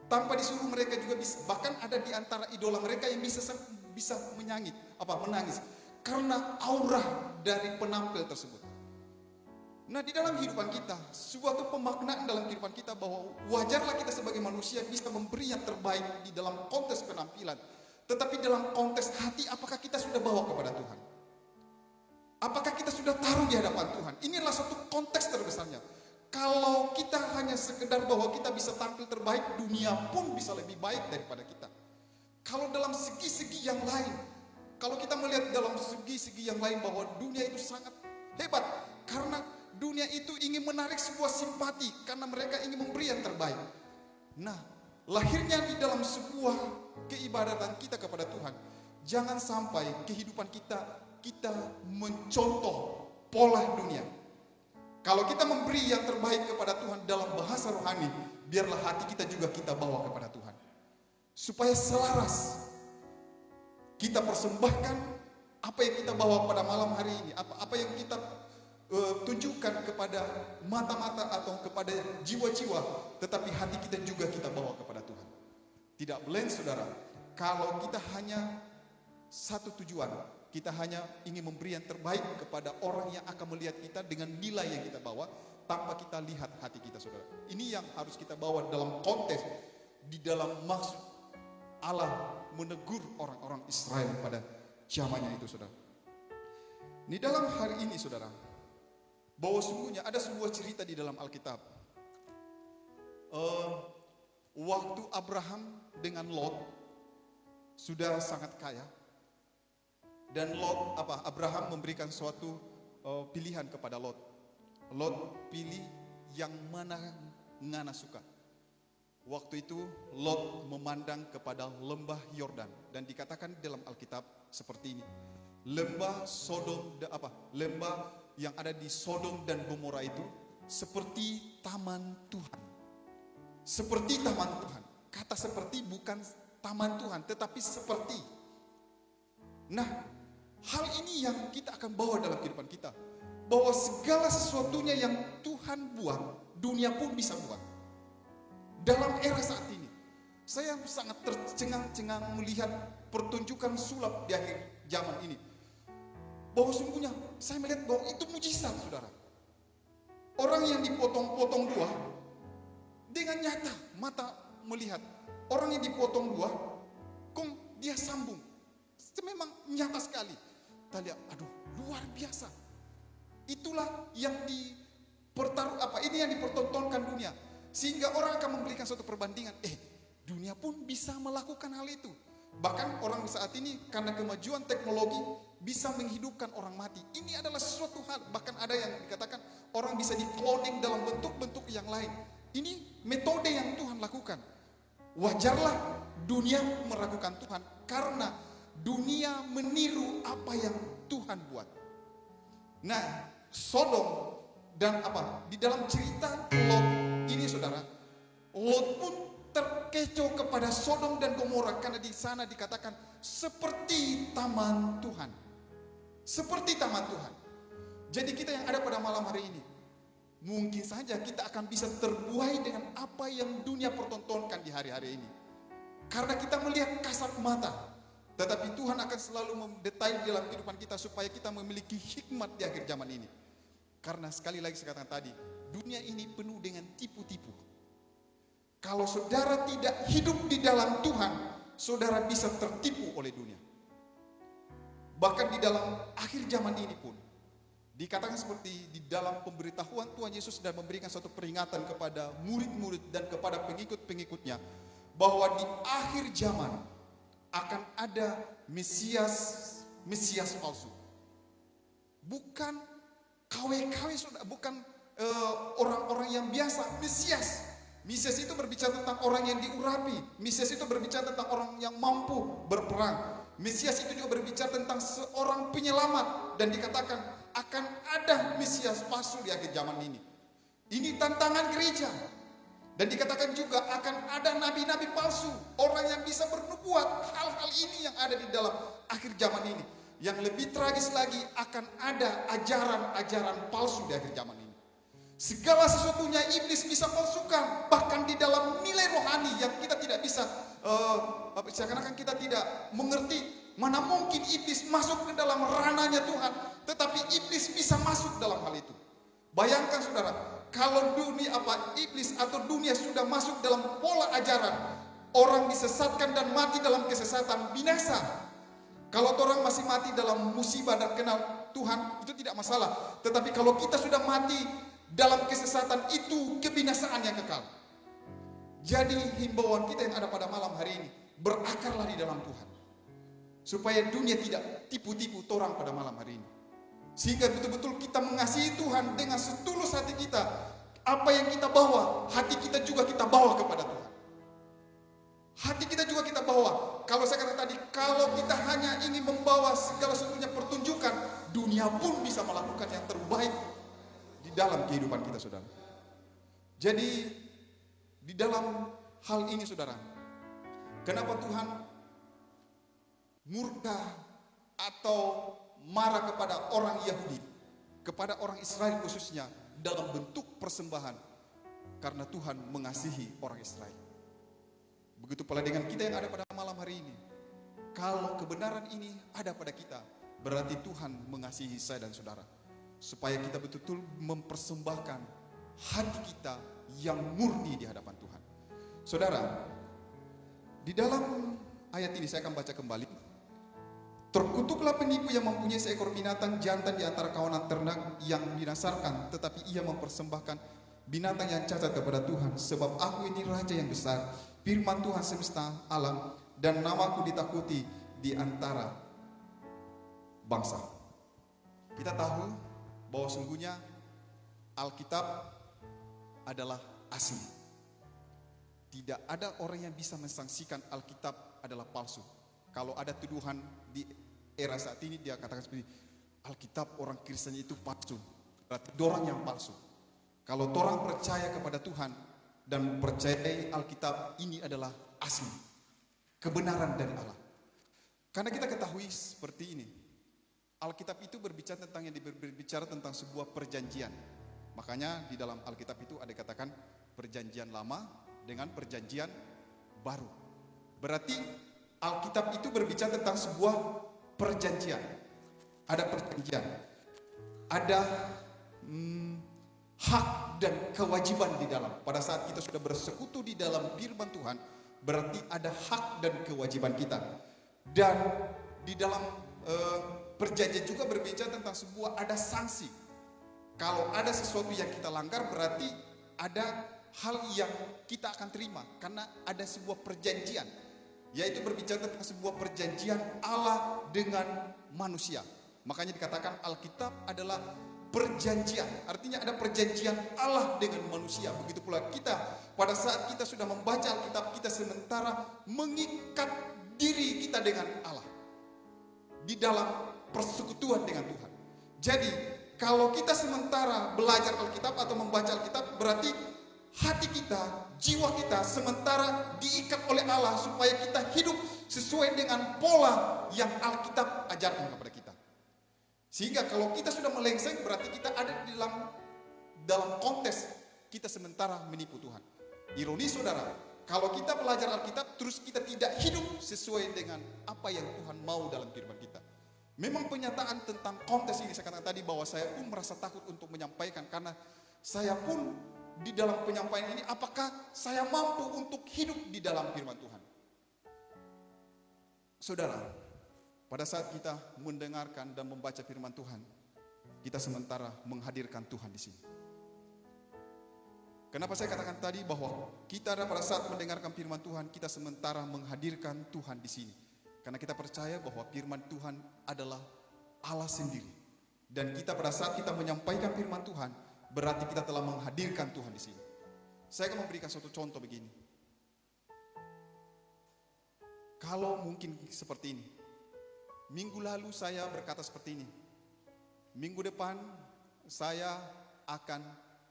Tanpa disuruh, mereka juga bisa. Bahkan ada di antara idola mereka yang bisa menangis karena aura dari penampil tersebut. Nah, di dalam kehidupan kita, suatu pemaknaan dalam kehidupan kita bahwa wajarlah kita sebagai manusia bisa memberi yang terbaik di dalam konteks penampilan. Tetapi dalam konteks hati, apakah kita sudah bawa kepada Tuhan? Apakah kita sudah taruh di hadapan Tuhan? Ini adalah satu konteks terbesarnya. Kalau kita hanya sekedar bahwa kita bisa tampil terbaik, dunia pun bisa lebih baik daripada kita. Kalau dalam segi-segi yang lain, kalau kita melihat dalam segi-segi yang lain bahwa dunia itu sangat Hebat, karena dunia itu ingin menarik sebuah simpati, karena mereka ingin memberi yang terbaik. Nah, lahirnya di dalam sebuah keibadatan kita kepada Tuhan, jangan sampai kehidupan kita mencontoh pola dunia. Kalau kita memberi yang terbaik kepada Tuhan dalam bahasa rohani, biarlah hati kita juga kita bawa kepada Tuhan. Supaya selaras kita persembahkan apa yang kita bawa pada malam hari ini, apa yang kita tunjukkan kepada mata-mata atau kepada jiwa-jiwa, tetapi hati kita juga kita bawa kepada Tuhan. Tidak boleh, saudara, kalau kita hanya satu tujuan, kita hanya ingin memberi yang terbaik kepada orang yang akan melihat kita dengan nilai yang kita bawa, tanpa kita lihat hati kita, saudara. Ini yang harus kita bawa dalam konteks, di dalam maksud Allah menegur orang-orang Israel pada zamannya itu, saudara. Di dalam hari ini, saudara, bahwa sungguhnya ada sebuah cerita di dalam Alkitab. Waktu Abraham dengan Lot sudah sangat kaya, dan Abraham memberikan suatu pilihan kepada Lot. Lot pilih yang mana ngana suka. Waktu itu Lot memandang kepada lembah Yordan, dan dikatakan dalam Alkitab seperti ini. Lembah yang ada di Sodom dan Gomora itu seperti taman Tuhan. Seperti taman Tuhan. Kata seperti bukan taman Tuhan, tetapi seperti. Nah, hal ini yang kita akan bawa dalam kehidupan kita. Bahwa segala sesuatunya yang Tuhan buat, dunia pun bisa buat. Dalam era saat ini, saya sangat tercengang-cengang melihat pertunjukan sulap di akhir zaman ini. Bahwa sungguhnya saya melihat bahwa itu mujizat, saudara. Orang yang dipotong-potong dua, dengan nyata mata melihat. Orang yang dipotong dua, dia sambung. Itu memang nyata sekali. Kita lihat, aduh, luar biasa. Itulah yang ini yang dipertontonkan dunia. Sehingga orang akan memberikan suatu perbandingan. Dunia pun bisa melakukan hal itu. Bahkan orang saat ini karena kemajuan teknologi bisa menghidupkan orang mati. Ini adalah sesuatu hal. Bahkan ada yang dikatakan orang bisa di-cloning dalam bentuk-bentuk yang lain. Ini metode yang Tuhan lakukan. Wajarlah dunia meragukan Tuhan karena dunia meniru apa yang Tuhan buat. Nah, Sodom dan di dalam cerita Lot ini, saudara, Lot pun terkecoh kepada Sodom dan Gomora karena di sana dikatakan seperti taman Tuhan. Seperti taman Tuhan. Jadi kita yang ada pada malam hari ini, mungkin saja kita akan bisa terbuai dengan apa yang dunia pertontonkan di hari-hari ini. Karena kita melihat kasat mata. Tetapi Tuhan akan selalu mendetail dalam kehidupan kita supaya kita memiliki hikmat di akhir zaman ini. Karena sekali lagi saya katakan tadi, dunia ini penuh dengan tipu-tipu. Kalau saudara tidak hidup di dalam Tuhan, saudara bisa tertipu oleh dunia. Bahkan di dalam akhir zaman ini pun, dikatakan seperti di dalam pemberitahuan Tuhan Yesus dan memberikan suatu peringatan kepada murid-murid dan kepada pengikut-pengikutnya, bahwa di akhir zaman akan ada Mesias palsu. Bukan KW-KW, bukan orang-orang yang biasa. Mesias itu berbicara tentang orang yang diurapi. Mesias itu berbicara tentang orang yang mampu berperang. Mesias itu juga berbicara tentang seorang penyelamat. Dan dikatakan akan ada Mesias palsu di akhir zaman ini. Ini tantangan gereja. Dan dikatakan juga akan ada nabi-nabi palsu. Orang yang bisa bernubuat hal-hal ini yang ada di dalam akhir zaman ini. Yang lebih tragis lagi, akan ada ajaran-ajaran palsu di akhir zaman ini. Segala sesuatunya iblis bisa palsukan. Bahkan di dalam nilai rohani yang kita tidak bisa, seakan-akan kita tidak mengerti. Mana mungkin iblis masuk ke dalam ranahnya Tuhan. Tetapi iblis bisa masuk dalam hal itu. Bayangkan, saudara, kalau iblis atau dunia sudah masuk dalam pola ajaran, orang disesatkan dan mati dalam kesesatan, binasa. Kalau orang masih mati dalam musibah dan kenal Tuhan, itu tidak masalah. Tetapi kalau kita sudah mati dalam kesesatan, itu kebinasaan yang kekal. Jadi himbauan kita yang ada pada malam hari ini, berakarlah di dalam Tuhan. Supaya dunia tidak tipu-tipu orang pada malam hari ini. Sehingga betul-betul kita mengasihi Tuhan dengan setulus hati kita. Apa yang kita bawa, hati kita juga kita bawa kepada Tuhan. Hati kita juga kita bawa. Kalau saya kata tadi, kalau kita hanya ingin membawa segala sesuatunya pertunjukan, dunia pun bisa melakukan yang terbaik di dalam kehidupan kita, saudara. Jadi di dalam hal ini, saudara, kenapa Tuhan murka atau marah kepada orang Yahudi, kepada orang Israel khususnya, dalam bentuk persembahan? Karena Tuhan mengasihi orang Israel. Begitu pula dengan kita yang ada pada malam hari ini. Kalau kebenaran ini ada pada kita, berarti Tuhan mengasihi saya dan saudara. Supaya kita betul-betul mempersembahkan hati kita yang murni di hadapan Tuhan. Saudara, di dalam ayat ini saya akan baca kembali. Terkutuklah penipu yang mempunyai seekor binatang jantan di antara kawanan ternak yang dinasarkan, tetapi ia mempersembahkan binatang yang cacat kepada Tuhan. Sebab aku ini raja yang besar, firman Tuhan semesta alam, dan namaku ditakuti di antara bangsa. Kita tahu bahwa sungguhnya Alkitab adalah asli. Tidak ada orang yang bisa mensangsikan Alkitab adalah palsu. Kalau ada tuduhan di era saat ini, dia katakan seperti Alkitab orang Kristen itu palsu, berarti dorang yang palsu. Kalau orang percaya kepada Tuhan dan percayai Alkitab ini adalah asli, kebenaran dari Allah. Karena kita ketahui seperti ini, Alkitab itu berbicara tentang sebuah perjanjian. Makanya di dalam Alkitab itu ada katakan perjanjian lama dengan perjanjian baru. Berarti Alkitab itu berbicara tentang sebuah perjanjian. Ada perjanjian, ada hak dan kewajiban di dalam. Pada saat kita sudah bersekutu di dalam firman Tuhan, berarti ada hak dan kewajiban kita. Dan di dalam perjanjian juga berbicara tentang ada sanksi. Kalau ada sesuatu yang kita langgar, berarti ada hal yang kita akan terima karena ada sebuah perjanjian, yaitu berbicara tentang sebuah perjanjian Allah dengan manusia. Makanya dikatakan Alkitab adalah perjanjian, artinya ada perjanjian Allah dengan manusia. Begitu pula kita, pada saat kita sudah membaca Alkitab, kita sementara mengikat diri kita dengan Allah di dalam persekutuan dengan Tuhan. Jadi kalau kita sementara belajar Alkitab atau membaca Alkitab, berarti hati kita, jiwa kita sementara diikat oleh Allah supaya kita hidup sesuai dengan pola yang Alkitab ajarkan kepada kita. Sehingga kalau kita sudah melengseng, berarti kita ada di dalam konteks kita sementara menipu Tuhan. Ironis, saudara, kalau kita belajar Alkitab terus kita tidak hidup sesuai dengan apa yang Tuhan mau dalam firman kita. Memang penyataan tentang konteks ini, saya katakan tadi bahwa saya pun merasa takut untuk menyampaikan, karena saya pun di dalam penyampaian ini, apakah saya mampu untuk hidup di dalam firman Tuhan? Saudara, pada saat kita mendengarkan dan membaca firman Tuhan, kita sementara menghadirkan Tuhan di sini. Kenapa saya katakan tadi bahwa kita pada saat mendengarkan firman Tuhan, kita sementara menghadirkan Tuhan di sini? Karena kita percaya bahwa firman Tuhan adalah Allah sendiri. Dan kita pada saat kita menyampaikan firman Tuhan, berarti kita telah menghadirkan Tuhan di sini. Saya akan memberikan suatu contoh begini. Kalau mungkin seperti ini. Minggu lalu saya berkata seperti ini. Minggu depan saya akan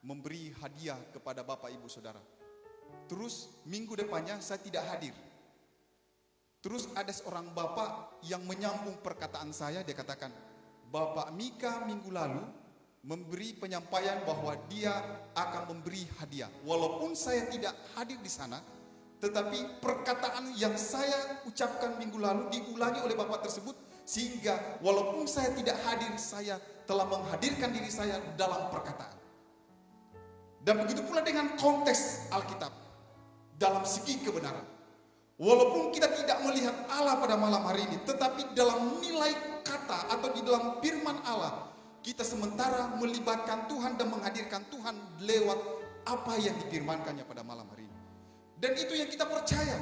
memberi hadiah kepada Bapak Ibu Saudara. Terus minggu depannya saya tidak hadir. Terus ada seorang bapak yang menyambung perkataan saya, dia katakan, Bapak Mika minggu lalu memberi penyampaian bahwa dia akan memberi hadiah. Walaupun saya tidak hadir di sana, tetapi perkataan yang saya ucapkan minggu lalu diulangi oleh bapak tersebut, sehingga walaupun saya tidak hadir, saya telah menghadirkan diri saya dalam perkataan. Dan begitu pula dengan konteks Alkitab dalam segi kebenaran. Walaupun kita tidak melihat Allah pada malam hari ini, tetapi dalam nilai kata atau di dalam firman Allah, kita sementara melibatkan Tuhan dan menghadirkan Tuhan lewat apa yang difirmankannya pada malam hari ini. Dan itu yang kita percaya,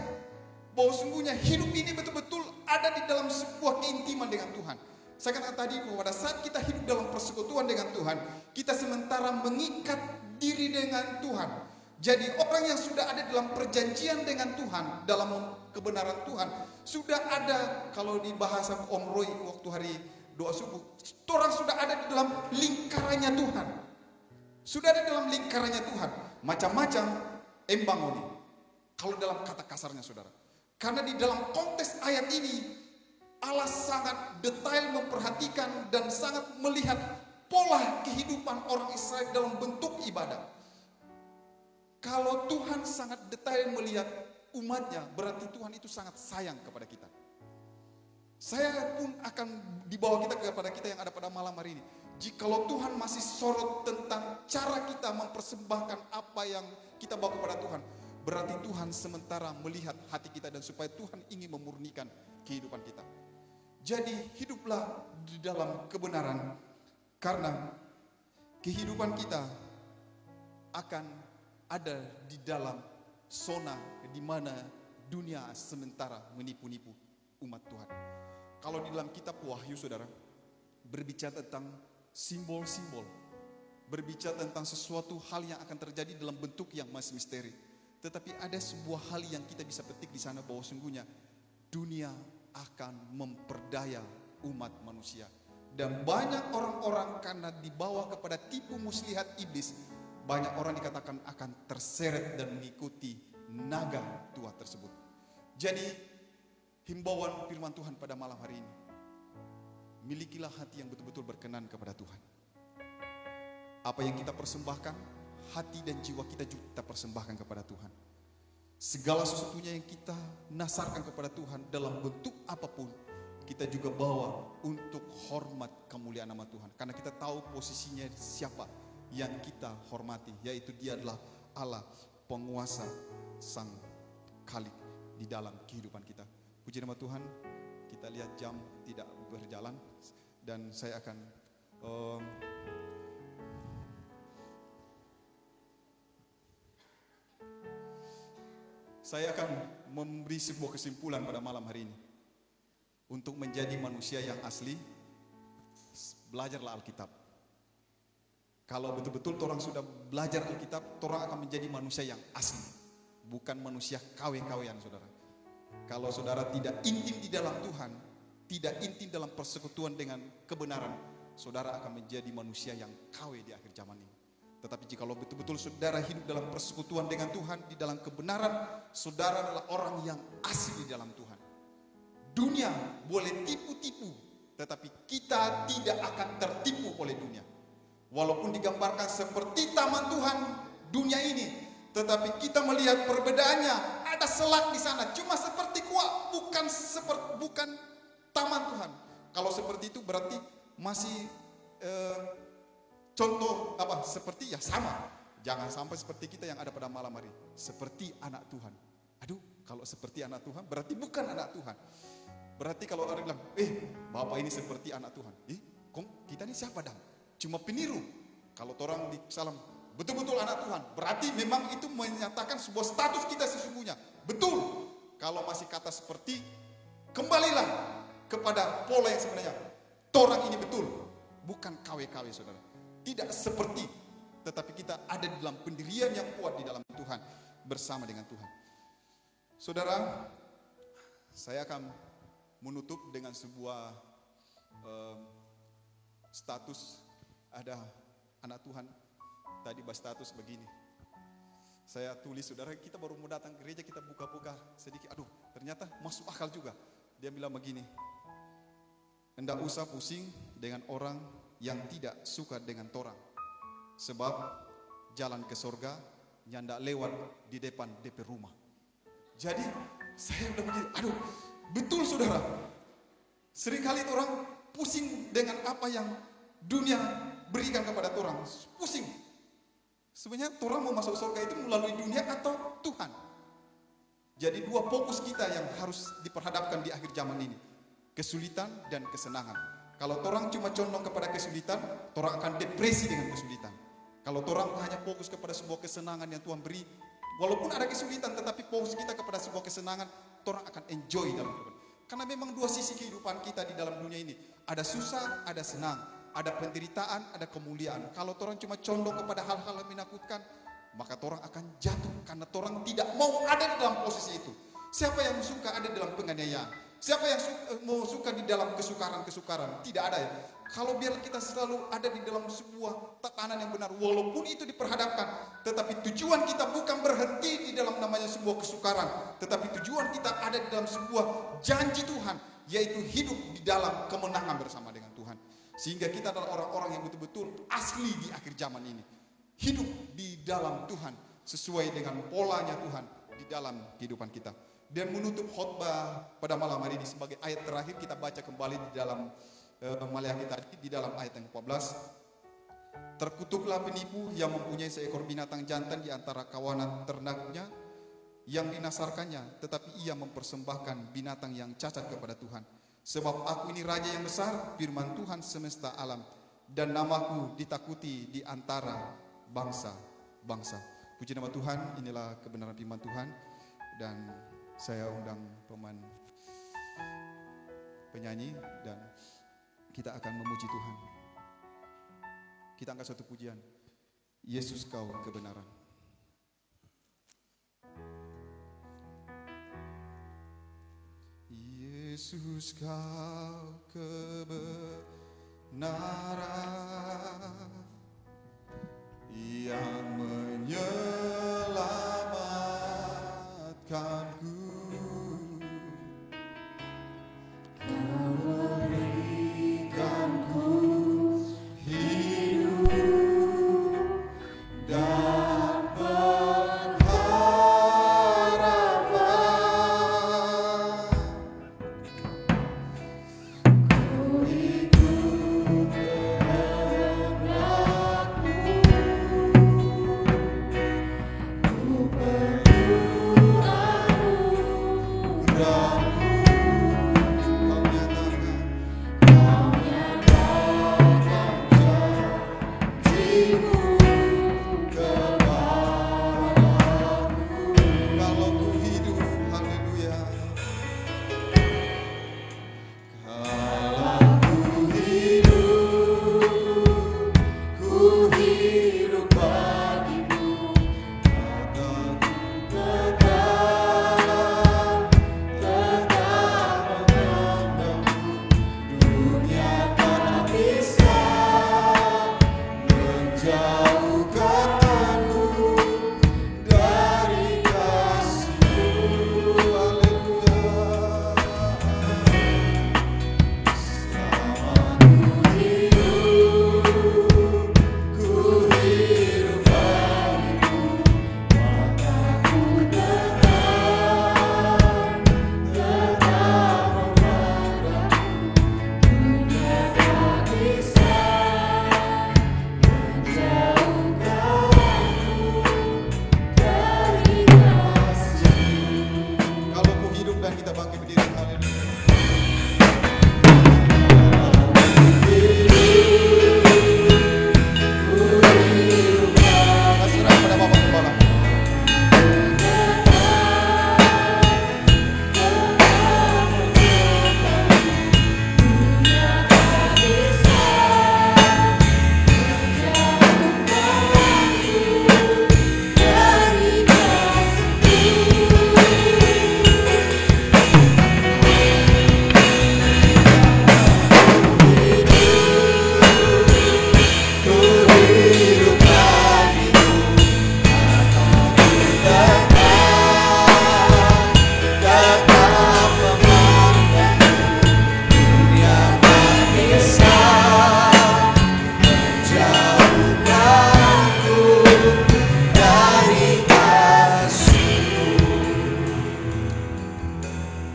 bahwa sungguhnya hidup ini betul-betul ada di dalam sebuah keintiman dengan Tuhan. Saya katakan tadi bahwa pada saat kita hidup dalam persekutuan dengan Tuhan, kita sementara mengikat diri dengan Tuhan. Jadi orang yang sudah ada dalam perjanjian dengan Tuhan, dalam kebenaran Tuhan, sudah ada, kalau di bahasa Om Roy waktu hari doa subuh, orang sudah ada di dalam lingkarannya Tuhan. Sudah ada dalam lingkarannya Tuhan. Macam-macam embangoni. Kalau dalam kata kasarnya saudara. Karena di dalam konteks ayat ini, Allah sangat detail memperhatikan dan sangat melihat pola kehidupan orang Israel dalam bentuk ibadah. Kalau Tuhan sangat detail melihat umatnya, berarti Tuhan itu sangat sayang kepada kita. Saya pun akan dibawa kita kepada kita yang ada pada malam hari ini. Jikalau Tuhan masih sorot tentang cara kita mempersembahkan apa yang kita bawa kepada Tuhan, berarti Tuhan sementara melihat hati kita dan supaya Tuhan ingin memurnikan kehidupan kita. Jadi hiduplah di dalam kebenaran, karena kehidupan kita akan ada di dalam zona di mana dunia sementara menipu-nipu umat Tuhan. Kalau di dalam kitab Wahyu saudara, berbicara tentang simbol-simbol, berbicara tentang sesuatu hal yang akan terjadi dalam bentuk yang masih misteri. Tetapi ada sebuah hal yang kita bisa petik di sana bahwa sungguhnya dunia akan memperdaya umat manusia. Dan banyak orang-orang karena dibawa kepada tipu muslihat iblis, banyak orang dikatakan akan terseret dan mengikuti naga tua tersebut. Jadi himbauan firman Tuhan pada malam hari ini, milikilah hati yang betul-betul berkenan kepada Tuhan. Apa yang kita persembahkan, hati dan jiwa kita juga kita persembahkan kepada Tuhan. Segala sesuatunya yang kita nasarkan kepada Tuhan dalam bentuk apapun, kita juga bawa untuk hormat kemuliaan nama Tuhan. Karena kita tahu posisinya siapa yang kita hormati, yaitu Dia adalah Allah, penguasa, Sang Khalik di dalam kehidupan kita. Puji nama Tuhan, kita lihat jam tidak berjalan dan saya akan memberi sebuah kesimpulan pada malam hari ini. Untuk menjadi manusia yang asli, belajarlah Alkitab. Kalau betul-betul orang sudah belajar Alkitab, orang akan menjadi manusia yang asli, bukan manusia kawe-kawean saudara. Kalau saudara tidak intim di dalam Tuhan, tidak intim dalam persekutuan dengan kebenaran, saudara akan menjadi manusia yang kawe di akhir zaman ini. Tetapi jika betul-betul saudara hidup dalam persekutuan dengan Tuhan, di dalam kebenaran, saudara adalah orang yang asli di dalam Tuhan. Dunia boleh tipu-tipu, tetapi kita tidak akan tertipu oleh dunia. Walaupun digambarkan seperti taman Tuhan dunia ini, tetapi kita melihat perbedaannya, ada selak di sana, cuma seperti kuah, bukan taman Tuhan. Kalau seperti itu berarti masih contoh apa? Seperti ya sama. Jangan sampai seperti kita yang ada pada malam hari, seperti anak Tuhan. Aduh, kalau seperti anak Tuhan berarti bukan anak Tuhan. Berarti kalau orang bilang, Bapak ini seperti anak Tuhan. Kita ini siapa dong? Cuma peniru. Kalau orang di salam betul-betul anak Tuhan, berarti memang itu menyatakan sebuah status kita sesungguhnya. Betul. Kalau masih kata seperti, kembalilah kepada pola yang sebenarnya. Orang ini betul, bukan KW-KW saudara. Tidak seperti, tetapi kita ada di dalam pendirian yang kuat di dalam Tuhan, bersama dengan Tuhan. Saudara, saya akan menutup dengan sebuah status. Ada anak Tuhan tadi berstatus begini. Saya tulis, saudara, kita baru mau datang gereja, kita buka-buka sedikit. Aduh, ternyata masuk akal juga. Dia bilang begini, hendak usah pusing dengan orang yang tidak suka dengan torang, sebab jalan ke sorga nyandak lewat di depan DP rumah. Jadi saya udah begini, aduh, betul saudara. Seringkali orang pusing dengan apa yang dunia berikan kepada orang, pusing. Sebenarnya orang mau masuk surga itu melalui dunia atau Tuhan. Jadi dua fokus kita yang harus diperhadapkan di akhir zaman ini, kesulitan dan kesenangan. Kalau orang cuma condong kepada kesulitan, orang akan depresi dengan kesulitan. Kalau orang hanya fokus kepada sebuah kesenangan yang Tuhan beri, walaupun ada kesulitan, tetapi fokus kita kepada sebuah kesenangan, orang akan enjoy dalam kehidupan. Karena memang dua sisi kehidupan kita di dalam dunia ini. Ada susah, ada senang. Ada penderitaan, ada kemuliaan. Kalau orang cuma condong kepada hal-hal yang menakutkan, maka orang akan jatuh. Karena orang tidak mau ada di dalam posisi itu. Siapa yang suka ada di dalam penganiayaan? Siapa yang mau suka di dalam kesukaran-kesukaran? Tidak ada ya. Kalau biar kita selalu ada di dalam sebuah tatanan yang benar, walaupun itu diperhadapkan, tetapi tujuan kita bukan berhenti di dalam namanya sebuah kesukaran, tetapi tujuan kita ada di dalam sebuah janji Tuhan, yaitu hidup di dalam kemenangan bersama dengan Tuhan. Sehingga kita adalah orang-orang yang betul-betul asli di akhir zaman ini. Hidup di dalam Tuhan, sesuai dengan polanya Tuhan di dalam kehidupan kita. Dan menutup khotbah pada malam hari ini sebagai ayat terakhir, kita baca kembali di dalam Maleakhi tadi, di dalam ayat yang 14. Terkutuklah penipu yang mempunyai seekor binatang jantan di antara kawanan ternaknya yang dinasarkannya, tetapi ia mempersembahkan binatang yang cacat kepada Tuhan. Sebab aku ini raja yang besar, firman Tuhan semesta alam, dan namaku ditakuti di antara bangsa-bangsa. Puji nama Tuhan, inilah kebenaran firman Tuhan. Dan saya undang penyanyi dan kita akan memuji Tuhan. Kita angkat suatu pujian. Yesus kau kebenaran. Yesus kau kebenaran yang menyelamatkanku. Kau berikanku hidup dan pengharapan. Ku ikut kehendakmu, ku perlu anugerahmu. Kau nyatakan janjimu kepadaku. Kalau ku hidup, haleluya. Kalau ku hidup bagimu, maka ku tetap memandangmu. Dunia tak bisa menjauhkanku dari kasih-Mu. Haleluya. Selama ku hidup bagimu, maka ku tetap memandangmu. Dunia tak bisa kalau ku hidup dan kita bangkit berdiri, haleluya. Kita serah pada Bapa Gembala.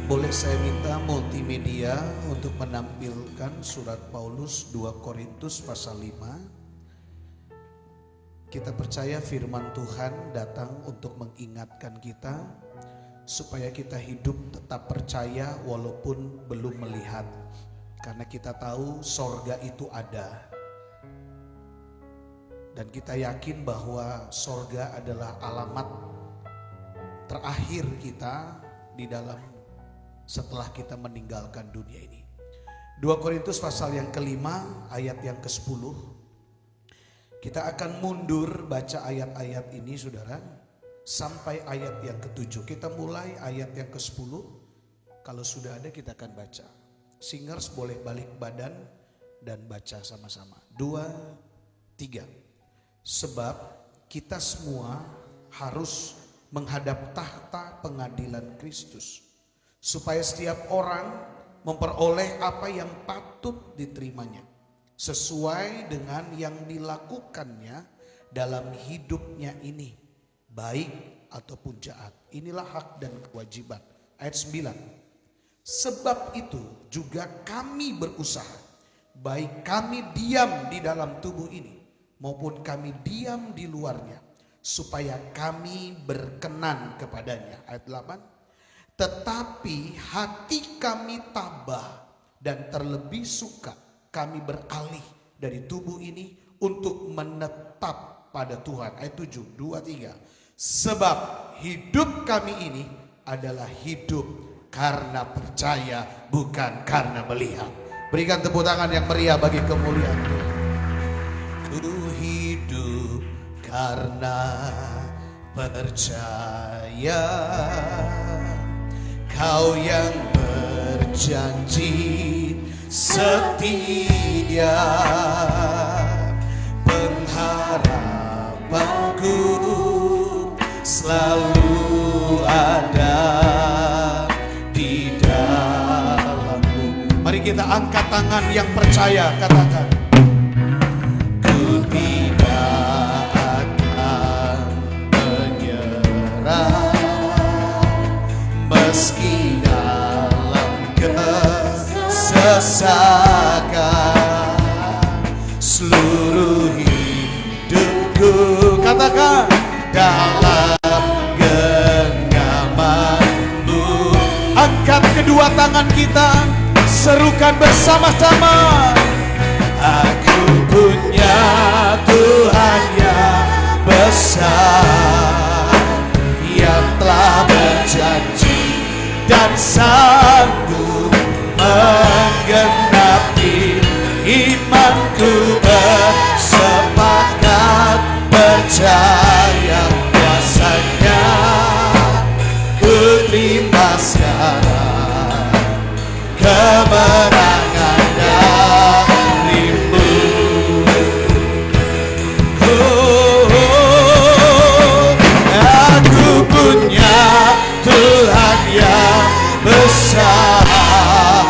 Boleh saya minta multimedia untuk menampilkan surat Paulus 2 Korintus pasal 5. Kita percaya firman Tuhan datang untuk mengingatkan kita supaya kita hidup tetap percaya walaupun belum melihat. Karena kita tahu sorga itu ada. Dan kita yakin bahwa sorga adalah alamat terakhir kita di dalam setelah kita meninggalkan dunia ini. 2 Korintus pasal yang kelima ayat yang ke-10. Kita akan mundur baca ayat-ayat ini saudara sampai ayat yang ke-7. Kita mulai ayat yang ke-10. Kalau sudah ada kita akan baca. Singers boleh balik badan dan baca sama-sama. 2, 3. Sebab kita semua harus menghadap tahta pengadilan Kristus, supaya setiap orang memperoleh apa yang patut diterimanya sesuai dengan yang dilakukannya dalam hidupnya ini, baik ataupun jahat. Inilah hak dan kewajiban. Ayat 9. Sebab itu juga kami berusaha, baik kami diam di dalam tubuh ini maupun kami diam di luarnya, supaya kami berkenan kepadanya. Ayat 8. Tetapi hati kami tabah dan terlebih suka kami beralih dari tubuh ini untuk menetap pada Tuhan. Ayat 7, 2, 3. Sebab hidup kami ini adalah hidup karena percaya, bukan karena melihat. Berikan tepuk tangan yang meriah bagi kemuliaan Tuhan. Ku hidup karena percaya, Kau yang berjanji setia, pengharapanku selalu ada di dalam-Mu. Mari kita angkat tangan yang percaya, katakan. Ku tidak akan menyerah meski dalam kesesakan seluruh hidupku, katakan, dalam genggaman-Mu. Angkat kedua tangan kita, serukan bersama-sama. Aku punya Tuhan yang besar, yang telah berjanji dan sanggup menggenapi imanku, bersepakat percaya kuasa-Nya. Ku terima sekarang kemenangan dari-Mu. Aku punya Tuhan yang besar,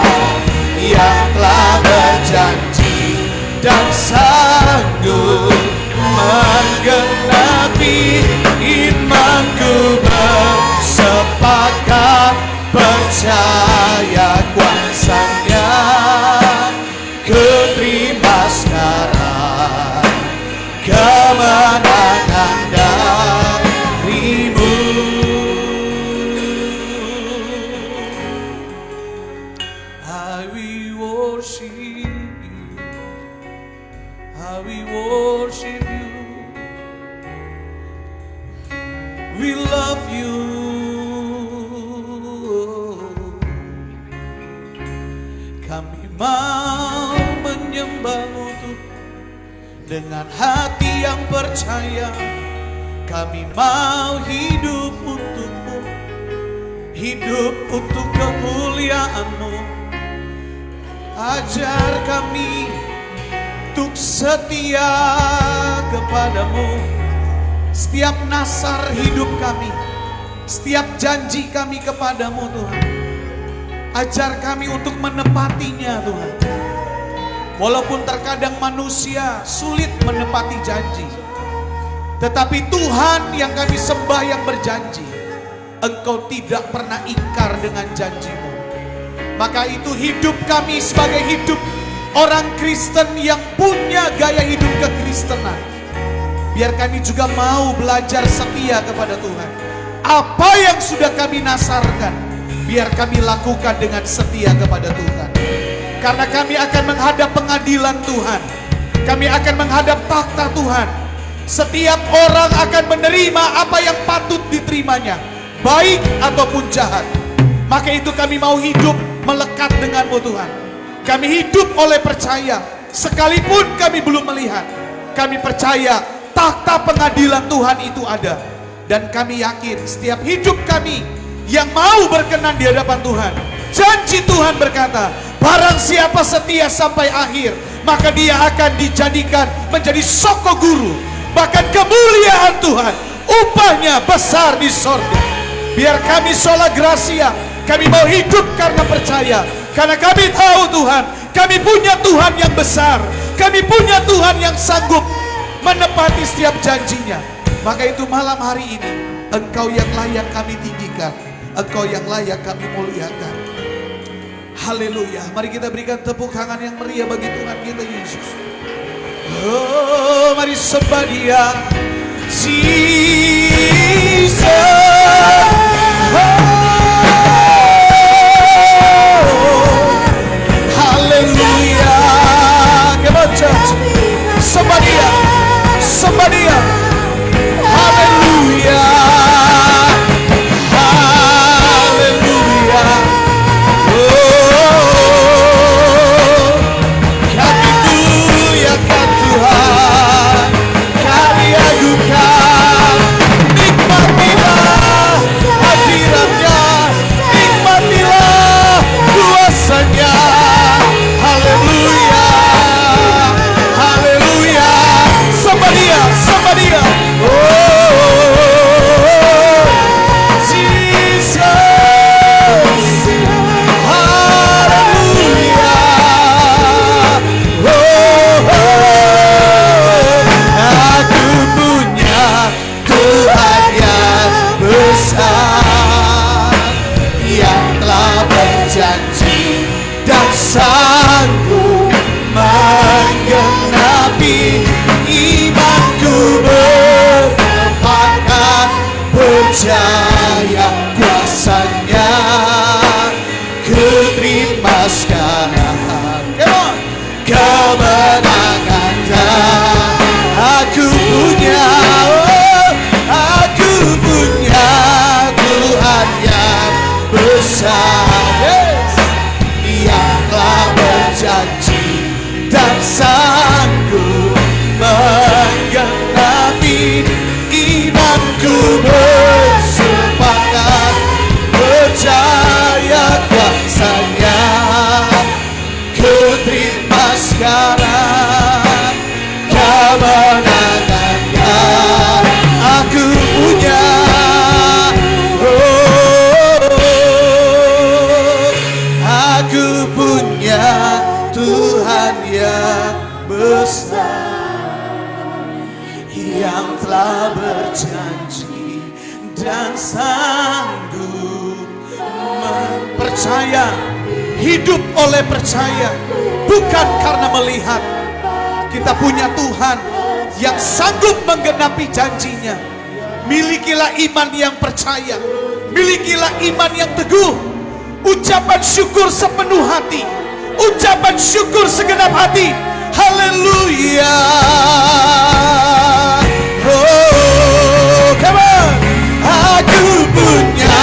yang telah berjanji dan sanggup menggenapi imanku, bersepakat percaya kuasa-Nya. Ku terima sekarang kemenangan dari-Mu. I will worship You, I will worship You, we love You. Kami mau menyembah-Mu Tuhan dengan hati yang percaya. Kami mau hidup untuk-Mu, hidup untuk kemuliaan-Mu. Ajar kami untuk setia kepada-Mu. Setiap nasar hidup kami, setiap janji kami kepada-Mu Tuhan, ajar kami untuk menepatinya Tuhan. Walaupun terkadang manusia sulit menepati janji, tetapi Tuhan yang kami sembah yang berjanji, Engkau tidak pernah ingkar dengan janji-Mu. Maka itu hidup kami sebagai hidup orang Kristen yang punya gaya hidup kekristenan, biar kami juga mau belajar setia kepada Tuhan. Apa yang sudah kami nasarkan, biar kami lakukan dengan setia kepada Tuhan. Karena kami akan menghadap pengadilan Tuhan, kami akan menghadap takhta Tuhan. Setiap orang akan menerima apa yang patut diterimanya, baik ataupun jahat. Maka itu kami mau hidup melekat denganmu Tuhan. Kami hidup oleh percaya, sekalipun kami belum melihat. Kami percaya takhta pengadilan Tuhan itu ada. Dan kami yakin setiap hidup kami yang mau berkenan di hadapan Tuhan, janji Tuhan berkata, barang siapa setia sampai akhir, maka dia akan dijadikan menjadi soko guru. Bahkan kemuliaan Tuhan, upahnya besar di sorga. Biar kami sola gracia, kami mau hidup karena percaya. Karena kami tahu Tuhan, kami punya Tuhan yang besar. Kami punya Tuhan yang sanggup menepati setiap janjinya. Maka itu malam hari ini, Engkau yang layak kami tinggikan, Engkau yang layak kami muliakan. Haleluya. Mari kita berikan tepuk tangan yang meriah bagi Tuhan kita Yesus. Oh, mari sembah Dia, Jesus. Haleluya. Come on church. Sembah Dia, sembah Dia. Haleluya. Haleluya. Oh, kami muliakan Tuhan, kami agungkan. Nikmatilah hadiratnya, nikmatilah kuasanya. Haleluya. Haleluya. Sembah Dia, sembah Dia. Sanggup menggenapi imanku, bersepakat percaya kuasanya. Ku terima sekarang kemenangan dan aku punya, oh, aku punya Tuhan yang besar. Janji dan sanggup menggenapi imanku, bersepakat percaya kuasanya. Ku terima sekarang kemenangan yang aku punya. Aku punya Tuhan yang besar, yang telah berjanji dan sanggup percaya. Hidup oleh percaya, bukan karena melihat. Kita punya Tuhan yang sanggup menggenapi janjinya. Milikilah iman yang percaya, milikilah iman yang teguh. Ucapan syukur sepenuh hati, ucapan syukur segenap hati. Haleluya. Oh, come on. Aku punya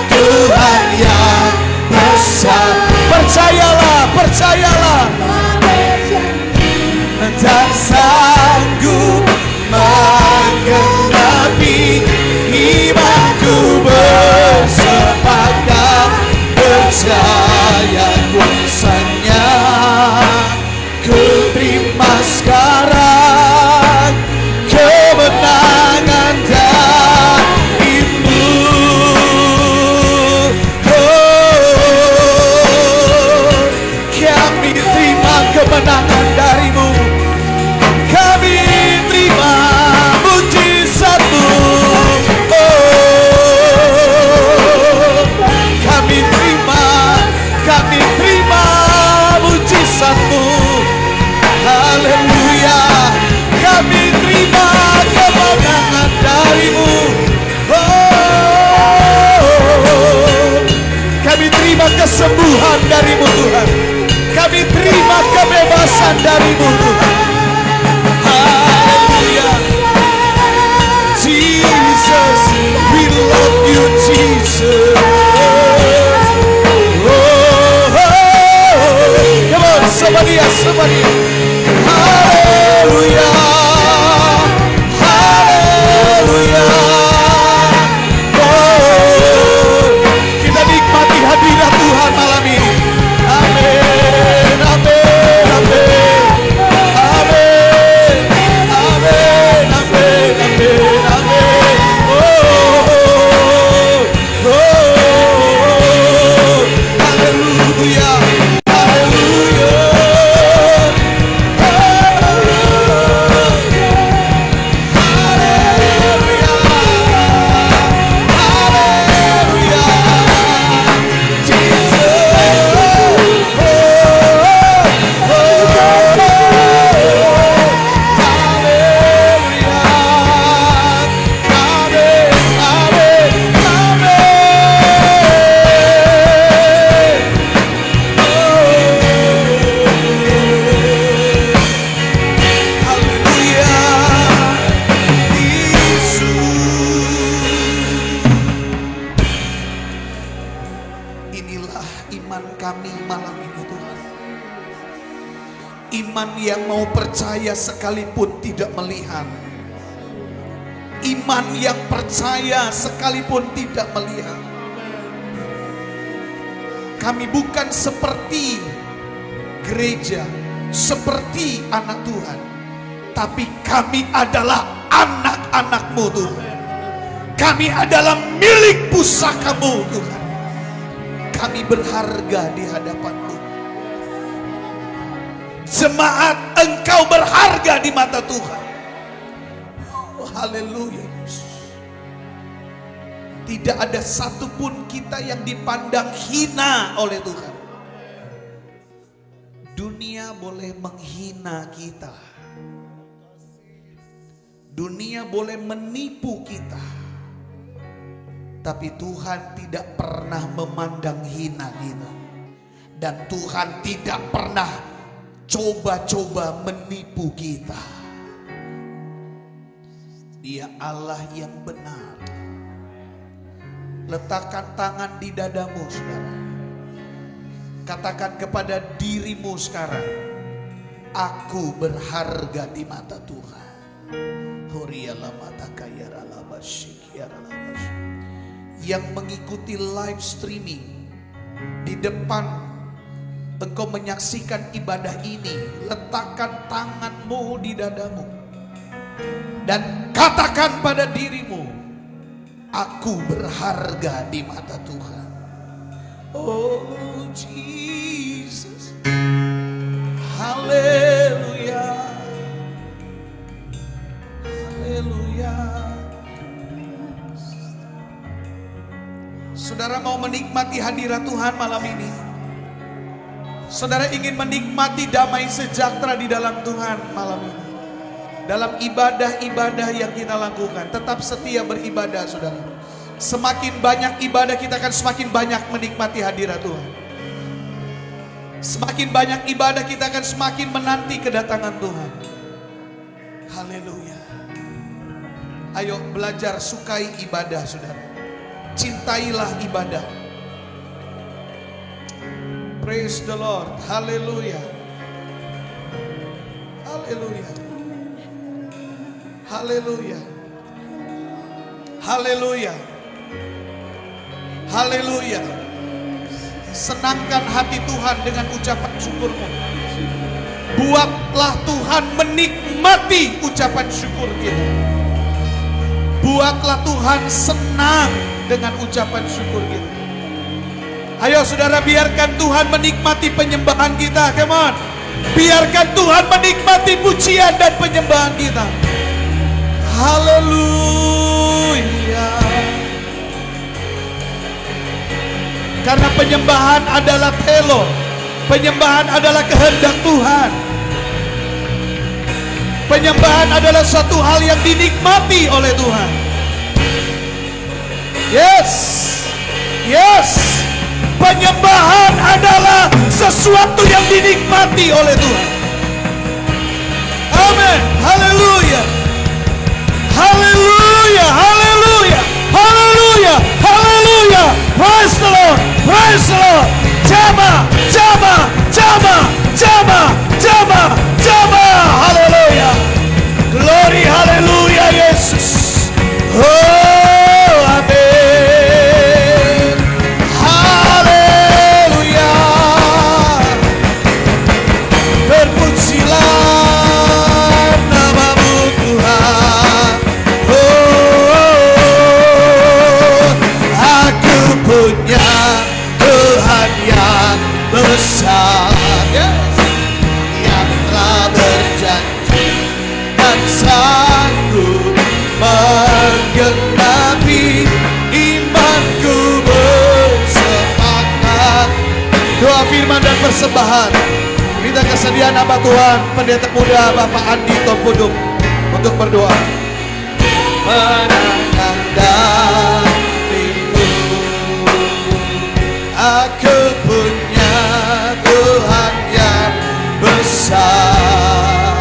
Tuhan yang besar. Percayalah, percayalah. Dan sanggup menggenapi imanku, bersepakat percaya kuasanya. Ku terima sekarang kemenangan darimu. Oh, kami terima kemenangan darimu. Kami terima mujizatmu. Oh, kami terima mujizatmu. Haleluya. Kami terima kemenangan darimu. Oh, kami terima kesembuhan darimu Tuhan. Kami terima kebebasan darimu Tuhan. Haleluya. Jesus, we love you Jesus. kami malam ini Tuhan. Iman yang mau percaya sekalipun tidak melihat. Iman yang percaya sekalipun tidak melihat. Kami bukan seperti gereja, seperti anak Tuhan, tapi kami adalah anak-anak-Mu Tuhan. Kami adalah milik pusaka-Mu Tuhan. Kami berharga di hadapan-Mu. Jemaat, Engkau berharga di mata Tuhan. Oh, haleluya. Tidak ada satupun kita yang dipandang hina oleh Tuhan. Dunia boleh menghina kita. Dunia boleh menipu kita. Tapi Tuhan tidak pernah memandang hina kita. Dan Tuhan tidak pernah coba-coba menipu kita. Dia Allah yang benar. Letakkan tangan di dadamu, saudara. Katakan kepada dirimu sekarang, aku berharga di mata Tuhan. Yang mengikuti live streaming, di depan engkau menyaksikan ibadah ini, letakkan tanganmu di dadamu dan katakan pada dirimu, aku berharga di mata Tuhan. Oh Jesus, haleluya, haleluya. Saudara mau menikmati hadirat Tuhan malam ini? Saudara ingin menikmati damai sejahtera di dalam Tuhan malam ini? Dalam ibadah-ibadah yang kita lakukan, tetap setia beribadah, saudara. Semakin banyak ibadah, kita akan semakin banyak menikmati hadirat Tuhan. Semakin banyak ibadah, kita akan semakin menanti kedatangan Tuhan. Haleluya. Ayo belajar sukai ibadah, saudara. Cintailah ibadah. Praise the Lord. Haleluya. Haleluya. Haleluya. Haleluya. Haleluya. Senangkan hati Tuhan dengan ucapan syukurmu. Buatlah Tuhan menikmati ucapan syukur kita. Buatlah Tuhan senang dengan ucapan syukur kita. Ayo saudara, biarkan Tuhan menikmati penyembahan kita. Come on. Biarkan Tuhan menikmati pujian dan penyembahan kita. Haleluya. Karena penyembahan adalah telo. Penyembahan adalah kehendak Tuhan. Penyembahan adalah suatu hal yang dinikmati oleh Tuhan. Yes. Yes. Penyembahan adalah sesuatu yang dinikmati oleh Tuhan. Amin. Haleluya. Haleluya, haleluya, haleluya, haleluya. Praise the Lord, praise the Lord. Jama, jama, jama, jama, jama, jama. Haleluya. Glory, haleluya, Yesus. Oh, amin. Haleluya. Terpujilah namamu Tuhan. Punya Tuhan yang besar, yes, yang telah berjanji dan sanggup menggenapi imanku bersepakat. Doa firman dan persembahan. Minta kesediaan hamba Tuhan, pendeta muda Bapak Andi Tompuduk untuk berdoa. Menangkan dan aku punya Tuhan yang besar,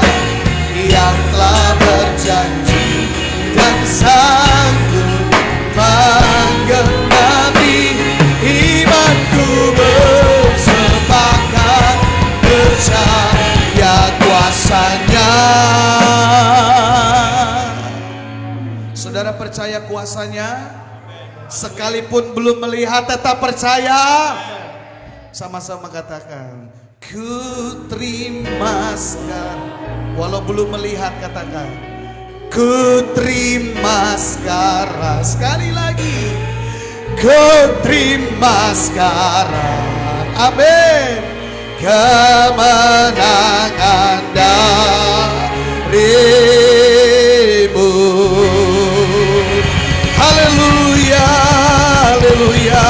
yang telah berjanji dan sanggup menggenapi imanku bersepakat. percaya kuasanya? Sekalipun belum melihat tetap percaya. Sama-sama katakan, ku terima sekarang. Walau belum melihat katakan, ku terima sekarang. Sekali lagi, ku terima sekarang. Amin. Kemenangan darimu. Haleluya, haleluya.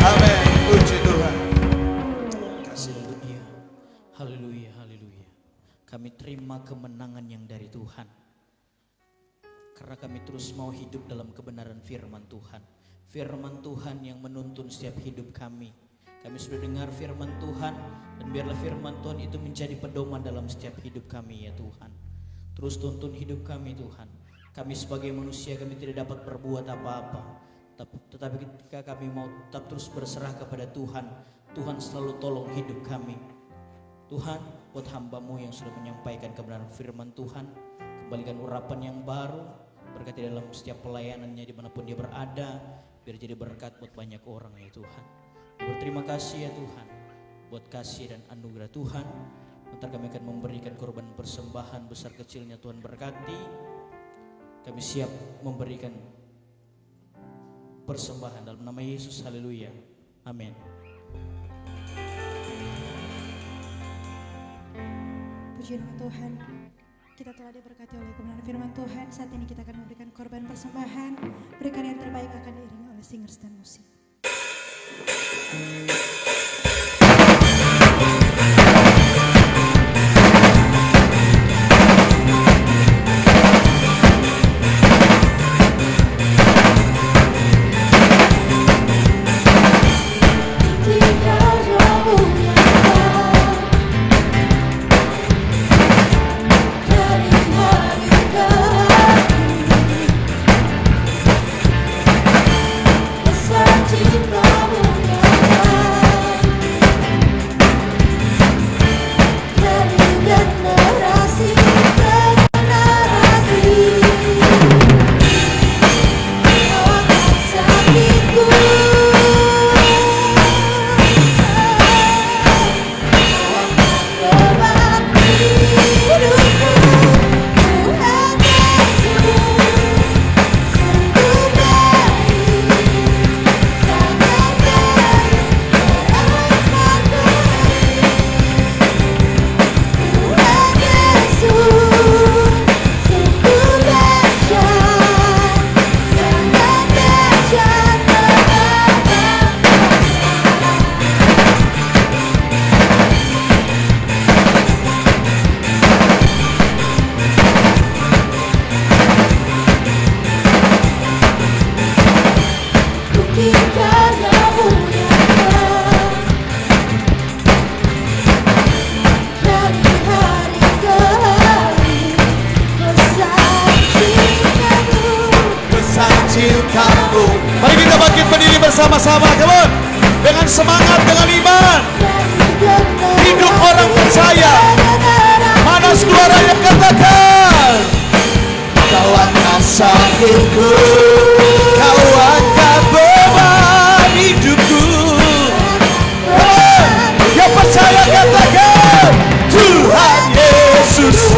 Amin. Puji Tuhan. Haleluya, haleluya, haleluya. Kami terima kemenangan yang dari Tuhan. Karena kami terus mau hidup dalam kebenaran firman Tuhan. Firman Tuhan yang menuntun setiap hidup kami. Kami sudah dengar firman Tuhan, dan biarlah firman Tuhan itu menjadi pedoman dalam setiap hidup kami ya Tuhan. Terus tuntun hidup kami Tuhan. Kami sebagai manusia kami tidak dapat berbuat apa-apa. Tetapi ketika kami mau tetap terus berserah kepada Tuhan, Tuhan selalu tolong hidup kami. Tuhan, buat hamba-Mu yang sudah menyampaikan kebenaran firman Tuhan, kembalikan urapan yang baru, berkati dalam setiap pelayanannya dimanapun dia berada, biar jadi berkat buat banyak orang ya Tuhan. Berterima kasih ya Tuhan, buat kasih dan anugerah Tuhan. Nanti kami akan memberikan korban persembahan besar kecilnya Tuhan berkati. Kami siap memberikan persembahan dalam nama Yesus, haleluya, amin. Puji nama Tuhan, kita telah diberkati oleh kebenaran firman Tuhan. Saat ini kita akan memberikan korban persembahan. Berikan yang terbaik akan diiringi oleh singers dan musik. Bersama-sama, come on. Dengan semangat, dengan iman. Hidup orang percaya. Mana suaranya katakan, kau angkat sakitku, kau angkat beban hidupku. Yang percaya katakan, Tuhan Yesus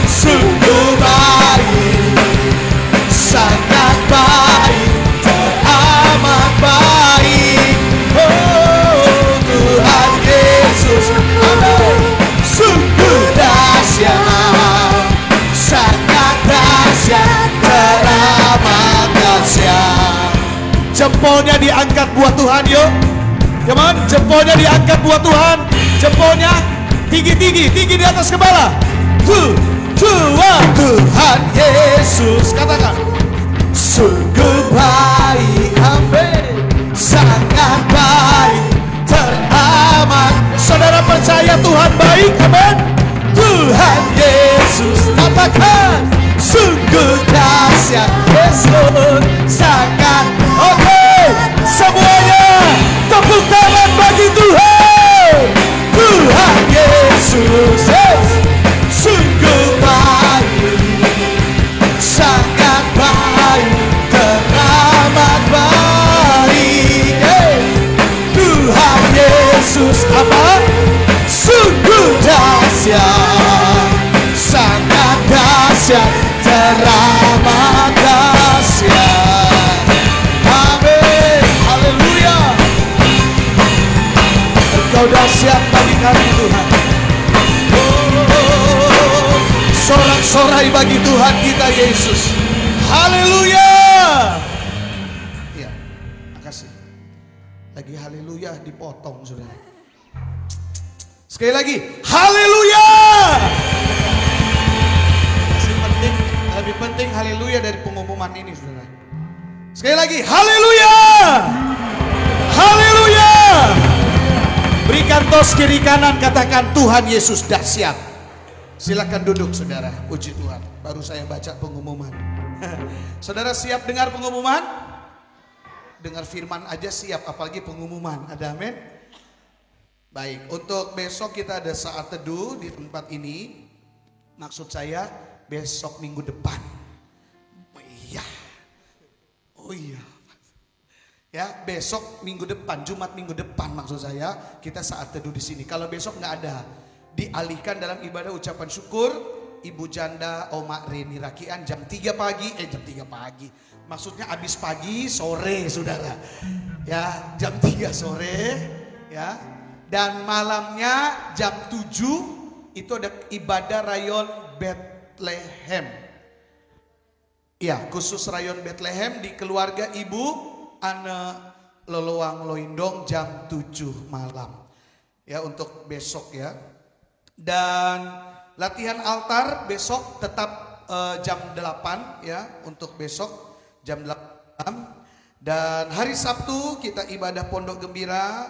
sungguh baik, sangat baik, teramat baik. Oh Tuhan Yesus, amin. Sungguh dahsyat, sangat dahsyat, teramat dahsyat. Jempolnya diangkat buat Tuhan yuk. Come on, jempolnya diangkat buat Tuhan. Jempolnya tinggi-tinggi, tinggi di atas kepala. Tuhan Yesus, katakan, sungguh baik, amin, sangat baik, teramat. Saudara percaya Tuhan baik, amin. Tuhan Yesus, katakan, sungguh dahsyat, Yesus sangat. Oke, semuanya tepuk tangan bagi Tuhan. Tuhan Yesus, sungguh baik, sangat Sorak-sorai bagi Tuhan kita Yesus. Haleluya. Ya, makasih. Lagi haleluya dipotong sudah. Sekali lagi, haleluya. Masih penting, lebih penting haleluya dari pengumuman ini saudara. Sekali lagi, haleluya. Haleluya. Berikan tos kiri kanan, katakan Tuhan Yesus dahsyat. Silakan duduk saudara, puji Tuhan. Baru saya baca pengumuman. Saudara siap dengar pengumuman? Dengar firman aja siap, apalagi pengumuman. Ada amin? Baik, untuk besok kita ada saat teduh di tempat ini. Maksud saya besok minggu depan. Oh iya. Ya, besok minggu depan, Jumat minggu depan maksud saya, kita saat teduh di sini. Kalau besok nggak ada, dialihkan dalam ibadah ucapan syukur Ibu Janda Oma Reni Rakian jam 3 pagi, jam 3 pagi. Maksudnya habis pagi sore saudara. Ya, jam 3 sore ya. Dan malamnya jam 7 itu ada ibadah rayon Bethlehem. Ya, khusus rayon Bethlehem di keluarga Ibu Ane Loloang Loindong jam 7 malam. Ya, untuk besok ya. Dan latihan altar besok tetap jam 8 ya, untuk besok jam 8. Dan hari Sabtu kita ibadah Pondok Gembira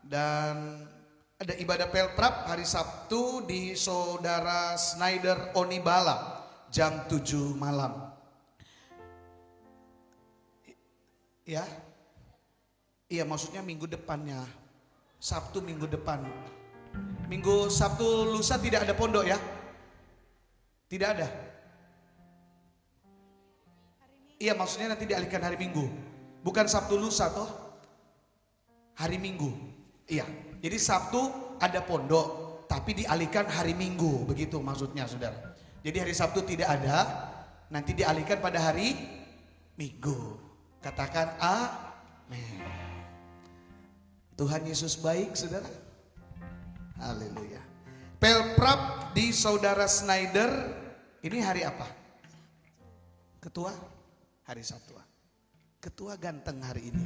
dan ada ibadah Pelprap hari Sabtu di Saudara Snyder Onibala jam 7 malam. Ya. Iya, maksudnya minggu depannya. Sabtu minggu depan. Minggu Sabtu lusa tidak ada pondok ya? Tidak ada. Iya, maksudnya nanti dialihkan hari Minggu. Bukan Sabtu lusa toh? Hari Minggu. Iya. Jadi Sabtu ada pondok, tapi dialihkan hari Minggu, begitu maksudnya saudara. Jadi hari Sabtu tidak ada, nanti dialihkan pada hari Minggu. Katakan amin. Tuhan Yesus baik saudara. Haleluya. Pelprap di Saudara Snyder ini hari apa? Ketua? Hari Sabtu. Ketua ganteng hari ini.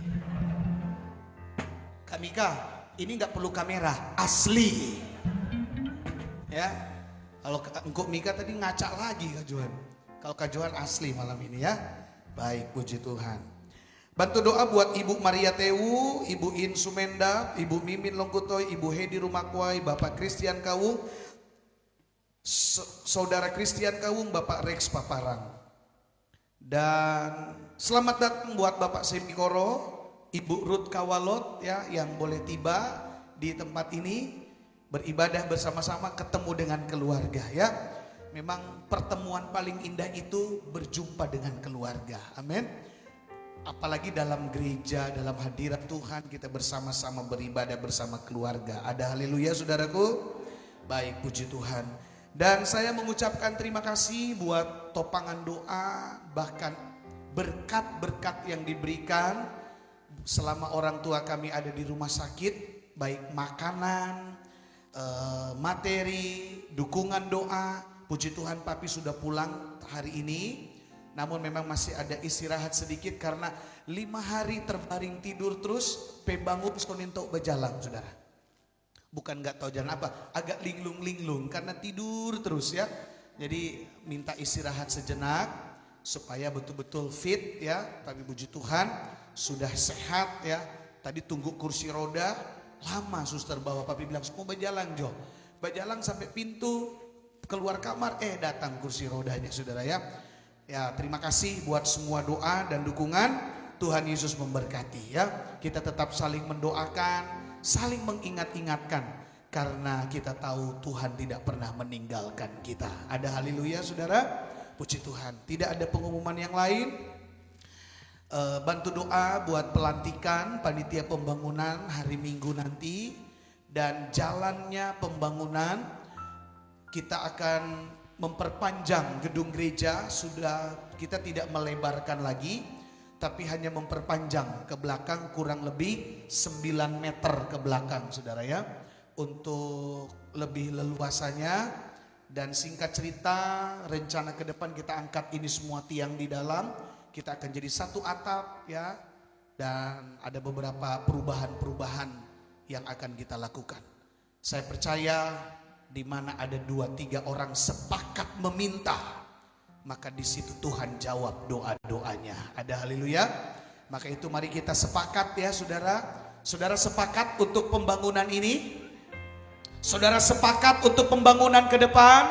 Kak Mika, ini nggak perlu kamera, asli. Ya. Kalau engkau Mika tadi ngacak lagi Kak Johan. Kalau Kak Johan asli malam ini ya. Baik, puji Tuhan. Bantu doa buat Ibu Maria Tewu, Ibu In Sumenda, Ibu Mimin Longkutoy, Ibu Hedi Rumakwai, Bapak Christian Kawung, Saudara Christian Kawung, Bapak Rex Paparang. Dan selamat datang buat Bapak Semikoro, Ibu Ruth Kawalot ya, yang boleh tiba di tempat ini beribadah bersama-sama, ketemu dengan keluarga ya. Memang pertemuan paling indah itu berjumpa dengan keluarga. Amin. Apalagi dalam gereja, dalam hadirat Tuhan kita bersama-sama beribadah bersama keluarga. Ada haleluya saudaraku? Baik, puji Tuhan. Dan saya mengucapkan terima kasih buat topangan doa, bahkan berkat-berkat yang diberikan selama orang tua kami ada di rumah sakit. Baik makanan, materi, dukungan doa. Puji Tuhan papi sudah pulang hari ini. Namun memang masih ada istirahat sedikit karena 5 hari terbaring tidur terus, bangun soninto berjalan saudara. Bukan nggak tahu jalan apa, agak linglung-linglung karena tidur terus ya. Jadi minta istirahat sejenak supaya betul-betul fit ya. Tapi puji Tuhan sudah sehat ya. Tadi tunggu kursi roda lama suster bawa, papi bilang mau berjalan Jo. Berjalan sampai pintu keluar kamar datang kursi rodanya saudara ya. Ya, terima kasih buat semua doa dan dukungan. Tuhan Yesus memberkati ya. Kita tetap saling mendoakan, saling mengingat-ingatkan karena kita tahu Tuhan tidak pernah meninggalkan kita. Ada haleluya saudara. Puji Tuhan. Tidak ada pengumuman yang lain. Bantu doa buat pelantikan panitia pembangunan hari Minggu nanti dan jalannya pembangunan. Kita akan memperpanjang gedung gereja, sudah kita tidak melebarkan lagi tapi hanya memperpanjang ke belakang kurang lebih 9 meter ke belakang saudara ya, untuk lebih leluasanya Dan singkat cerita, rencana ke depan kita angkat ini semua tiang di dalam, kita akan jadi satu atap ya. Dan ada beberapa perubahan-perubahan yang akan kita lakukan. Saya percaya di mana ada 2-3 orang sepakat meminta, maka di situ Tuhan jawab doa-doanya. Ada haleluya. Maka itu mari kita sepakat ya saudara. Saudara sepakat untuk pembangunan ini. Saudara sepakat untuk pembangunan ke depan.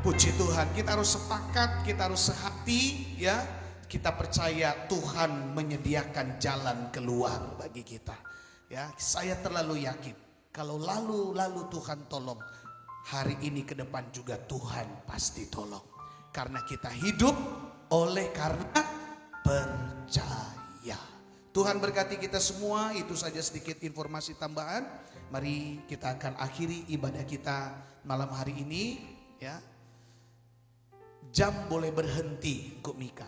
Puji Tuhan, kita harus sepakat, kita harus sehati ya. Kita percaya Tuhan menyediakan jalan keluar bagi kita. Ya, saya terlalu yakin kalau lalu Tuhan tolong, hari ini ke depan juga Tuhan pasti tolong. Karena kita hidup oleh karena percaya. Tuhan berkati kita semua. Itu saja sedikit informasi tambahan. Mari kita akan akhiri ibadah kita malam hari ini ya. Jam boleh berhenti Kuk Mika,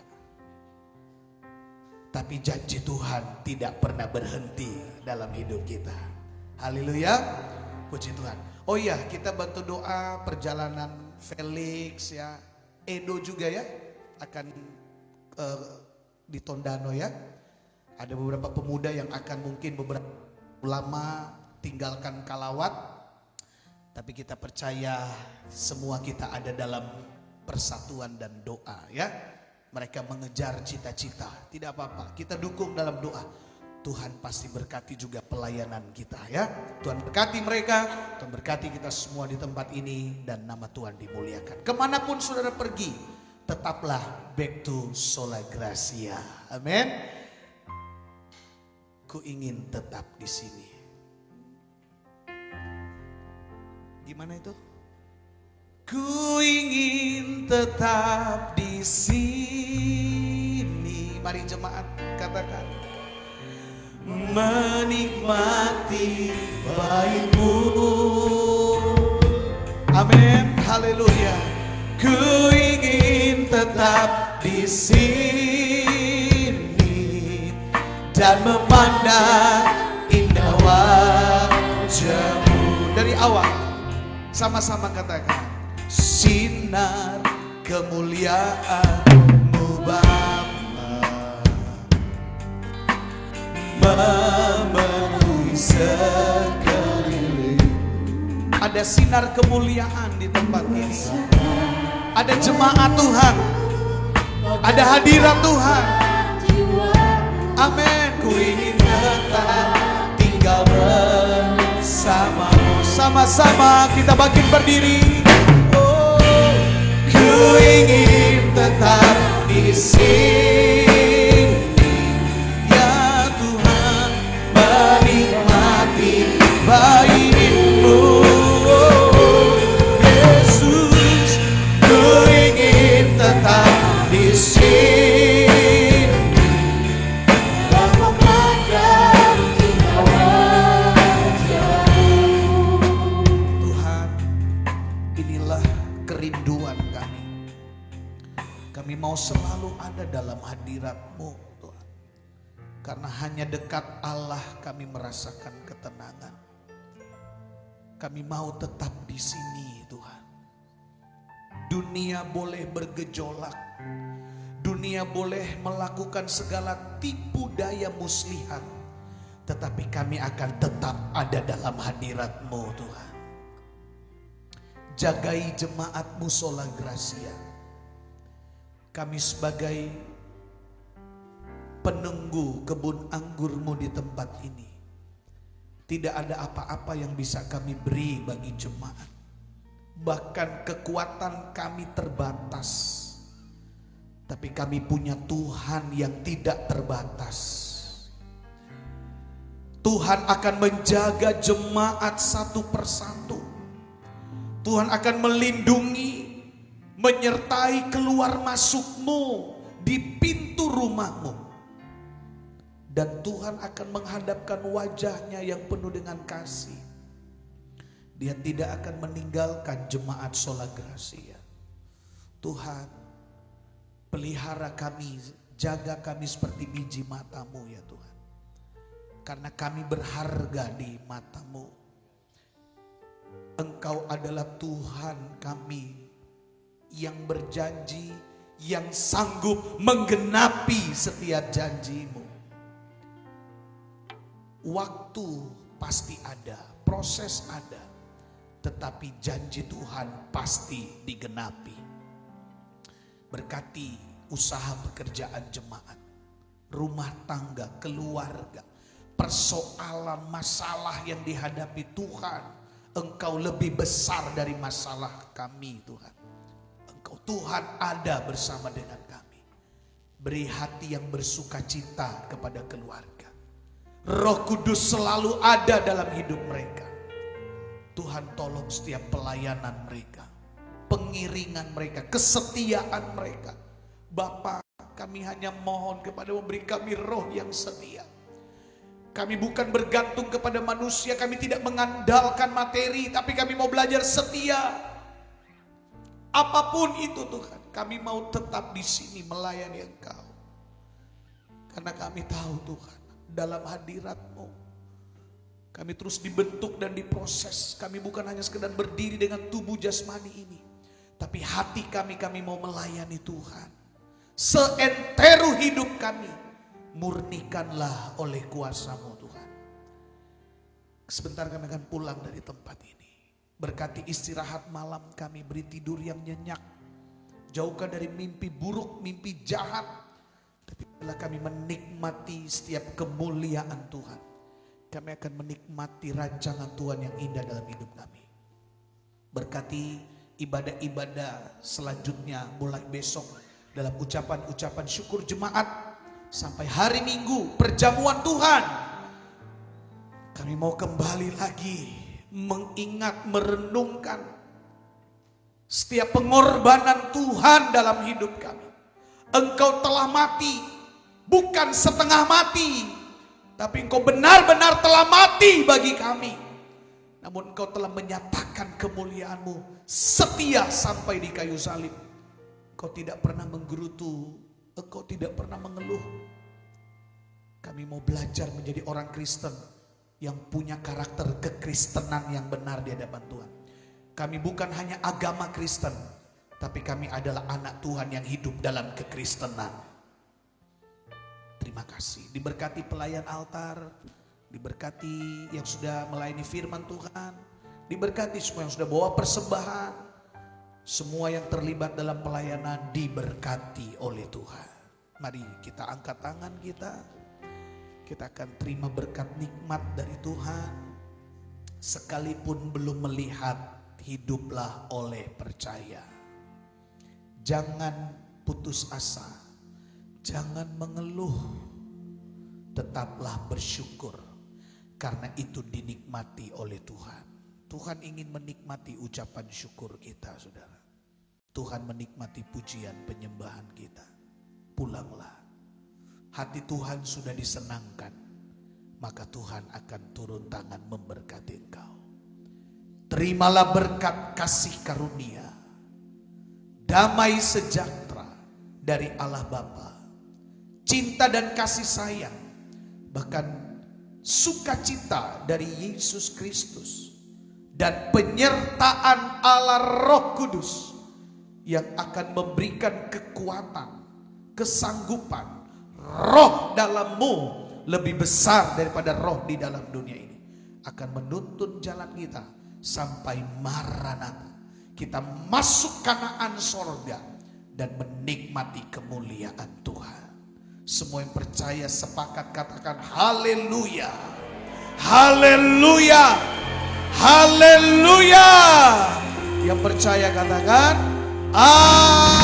tapi janji Tuhan tidak pernah berhenti dalam hidup kita. Haleluya. Puji Tuhan. Oh iya, kita bantu doa perjalanan Felix ya. Edo juga ya akan di Tondano ya. Ada beberapa pemuda yang akan mungkin beberapa lama tinggalkan Kalawat. Tapi kita percaya semua kita ada dalam persatuan dan doa ya. Mereka mengejar cita-cita, tidak apa-apa, kita dukung dalam doa. Tuhan pasti berkati juga pelayanan kita ya. Tuhan berkati mereka, Tuhan berkati kita semua di tempat ini, dan nama Tuhan dimuliakan. Kemanapun saudara pergi, tetaplah back to sola gracia. Amin. Ku ingin tetap di sini. Gimana itu? Ku ingin tetap di sini. Mari jemaat katakan. Menikmati baik-Mu. Amin. Haleluya. Ku ingin tetap di sini dan memandang indah wajah-Mu. Dari awal sama-sama katakan. Sinar kemuliaan-Mu Bapa memenuhi sekeliling. Ada sinar kemuliaan di tempat ini. Ada jemaat Tuhan. Ada hadirat Tuhan. Amin. Ku ingin tetap tinggal bersama-Mu. Sama-sama kita bangkit berdiri. Oh, ku ingin tetap di sini. Ya Tuhan, menikmati baik-Mu. Oh, Yesus, ku ingin tetap di sini. Kami mau selalu ada dalam hadirat-Mu Tuhan. Karena hanya dekat Allah kami merasakan ketenangan. Kami mau tetap di sini Tuhan. Dunia boleh bergejolak. Dunia boleh melakukan segala tipu daya muslihat. Tetapi kami akan tetap ada dalam hadirat-Mu Tuhan. Jagai jemaat-Mu Sola Gracia. Kami sebagai penunggu kebun anggur-Mu di tempat ini, tidak ada apa-apa yang bisa kami beri bagi jemaat. Bahkan kekuatan kami terbatas. Tapi kami punya Tuhan yang tidak terbatas. Tuhan akan menjaga jemaat satu persatu. Tuhan akan melindungi, menyertai keluar masuk-Mu di pintu rumah-Mu. Dan Tuhan akan menghadapkan wajah-Nya yang penuh dengan kasih. Dia tidak akan meninggalkan jemaat Sola Gracia. Tuhan, pelihara kami, jaga kami seperti biji mata-Mu ya Tuhan. Karena kami berharga di mata-Mu. Engkau adalah Tuhan kami yang berjanji, yang sanggup menggenapi setiap janji-Mu. Waktu pasti ada, proses ada, tetapi janji Tuhan pasti digenapi. Berkati usaha pekerjaan jemaat, rumah tangga, keluarga, persoalan masalah yang dihadapi Tuhan. Engkau lebih besar dari masalah kami Tuhan. Engkau Tuhan ada bersama dengan kami. Beri hati yang bersuka cita kepada keluarga. Roh Kudus selalu ada dalam hidup mereka. Tuhan tolong setiap pelayanan mereka, pengiringan mereka, kesetiaan mereka. Bapa, kami hanya mohon kepada memberi kami roh yang setia. Kami bukan bergantung kepada manusia, kami tidak mengandalkan materi, tapi kami mau belajar setia. Apapun itu Tuhan, kami mau tetap di sini melayani Engkau. Karena kami tahu Tuhan, dalam hadirat-Mu, kami terus dibentuk dan diproses. Kami bukan hanya sekedar berdiri dengan tubuh jasmani ini, tapi hati kami mau melayani Tuhan. Seentero hidup kami, murnikanlah oleh kuasa-Mu Tuhan. Sebentar kami akan pulang dari tempat ini. Berkati istirahat malam kami, beri tidur yang nyenyak. Jauhkan dari mimpi buruk, mimpi jahat. Tapi bila kami menikmati setiap kemuliaan Tuhan, kami akan menikmati rancangan Tuhan yang indah dalam hidup kami. Berkati ibadah-ibadah selanjutnya mulai besok dalam ucapan-ucapan syukur jemaat. Sampai hari Minggu perjamuan Tuhan, kami mau kembali lagi mengingat, merenungkan setiap pengorbanan Tuhan dalam hidup kami. Engkau telah mati, bukan setengah mati, tapi Engkau benar-benar telah mati bagi kami. Namun Engkau telah menyatakan kemuliaan-Mu setia sampai di kayu salib. Engkau tidak pernah menggerutu, Engkau tidak pernah mengeluh. Kami mau belajar menjadi orang Kristen yang punya karakter kekristenan yang benar di hadapan Tuhan. Kami bukan hanya agama Kristen, tapi kami adalah anak Tuhan yang hidup dalam kekristenan. Terima kasih. Diberkati pelayan altar, diberkati yang sudah melayani firman Tuhan, diberkati semua yang sudah bawa persembahan. Semua yang terlibat dalam pelayanan diberkati oleh Tuhan. Mari kita angkat tangan kita. Kita akan terima berkat nikmat dari Tuhan. Sekalipun belum melihat, hiduplah oleh percaya. Jangan putus asa. Jangan mengeluh. Tetaplah bersyukur. Karena itu dinikmati oleh Tuhan. Tuhan ingin menikmati ucapan syukur kita, saudara. Tuhan menikmati pujian penyembahan kita. Pulanglah. Hati Tuhan sudah disenangkan, maka Tuhan akan turun tangan memberkati engkau. Terimalah berkat kasih karunia, damai sejahtera dari Allah Bapa, cinta dan kasih sayang, bahkan sukacita dari Yesus Kristus, dan penyertaan Allah Roh Kudus yang akan memberikan kekuatan, kesanggupan. Roh dalammu lebih besar daripada roh di dalam dunia ini, akan menuntun jalan kita sampai Maranatha. Kita masuk Kanaan sorga dan menikmati kemuliaan Tuhan. Semua yang percaya sepakat katakan haleluya, haleluya, haleluya. Yang percaya katakan amin.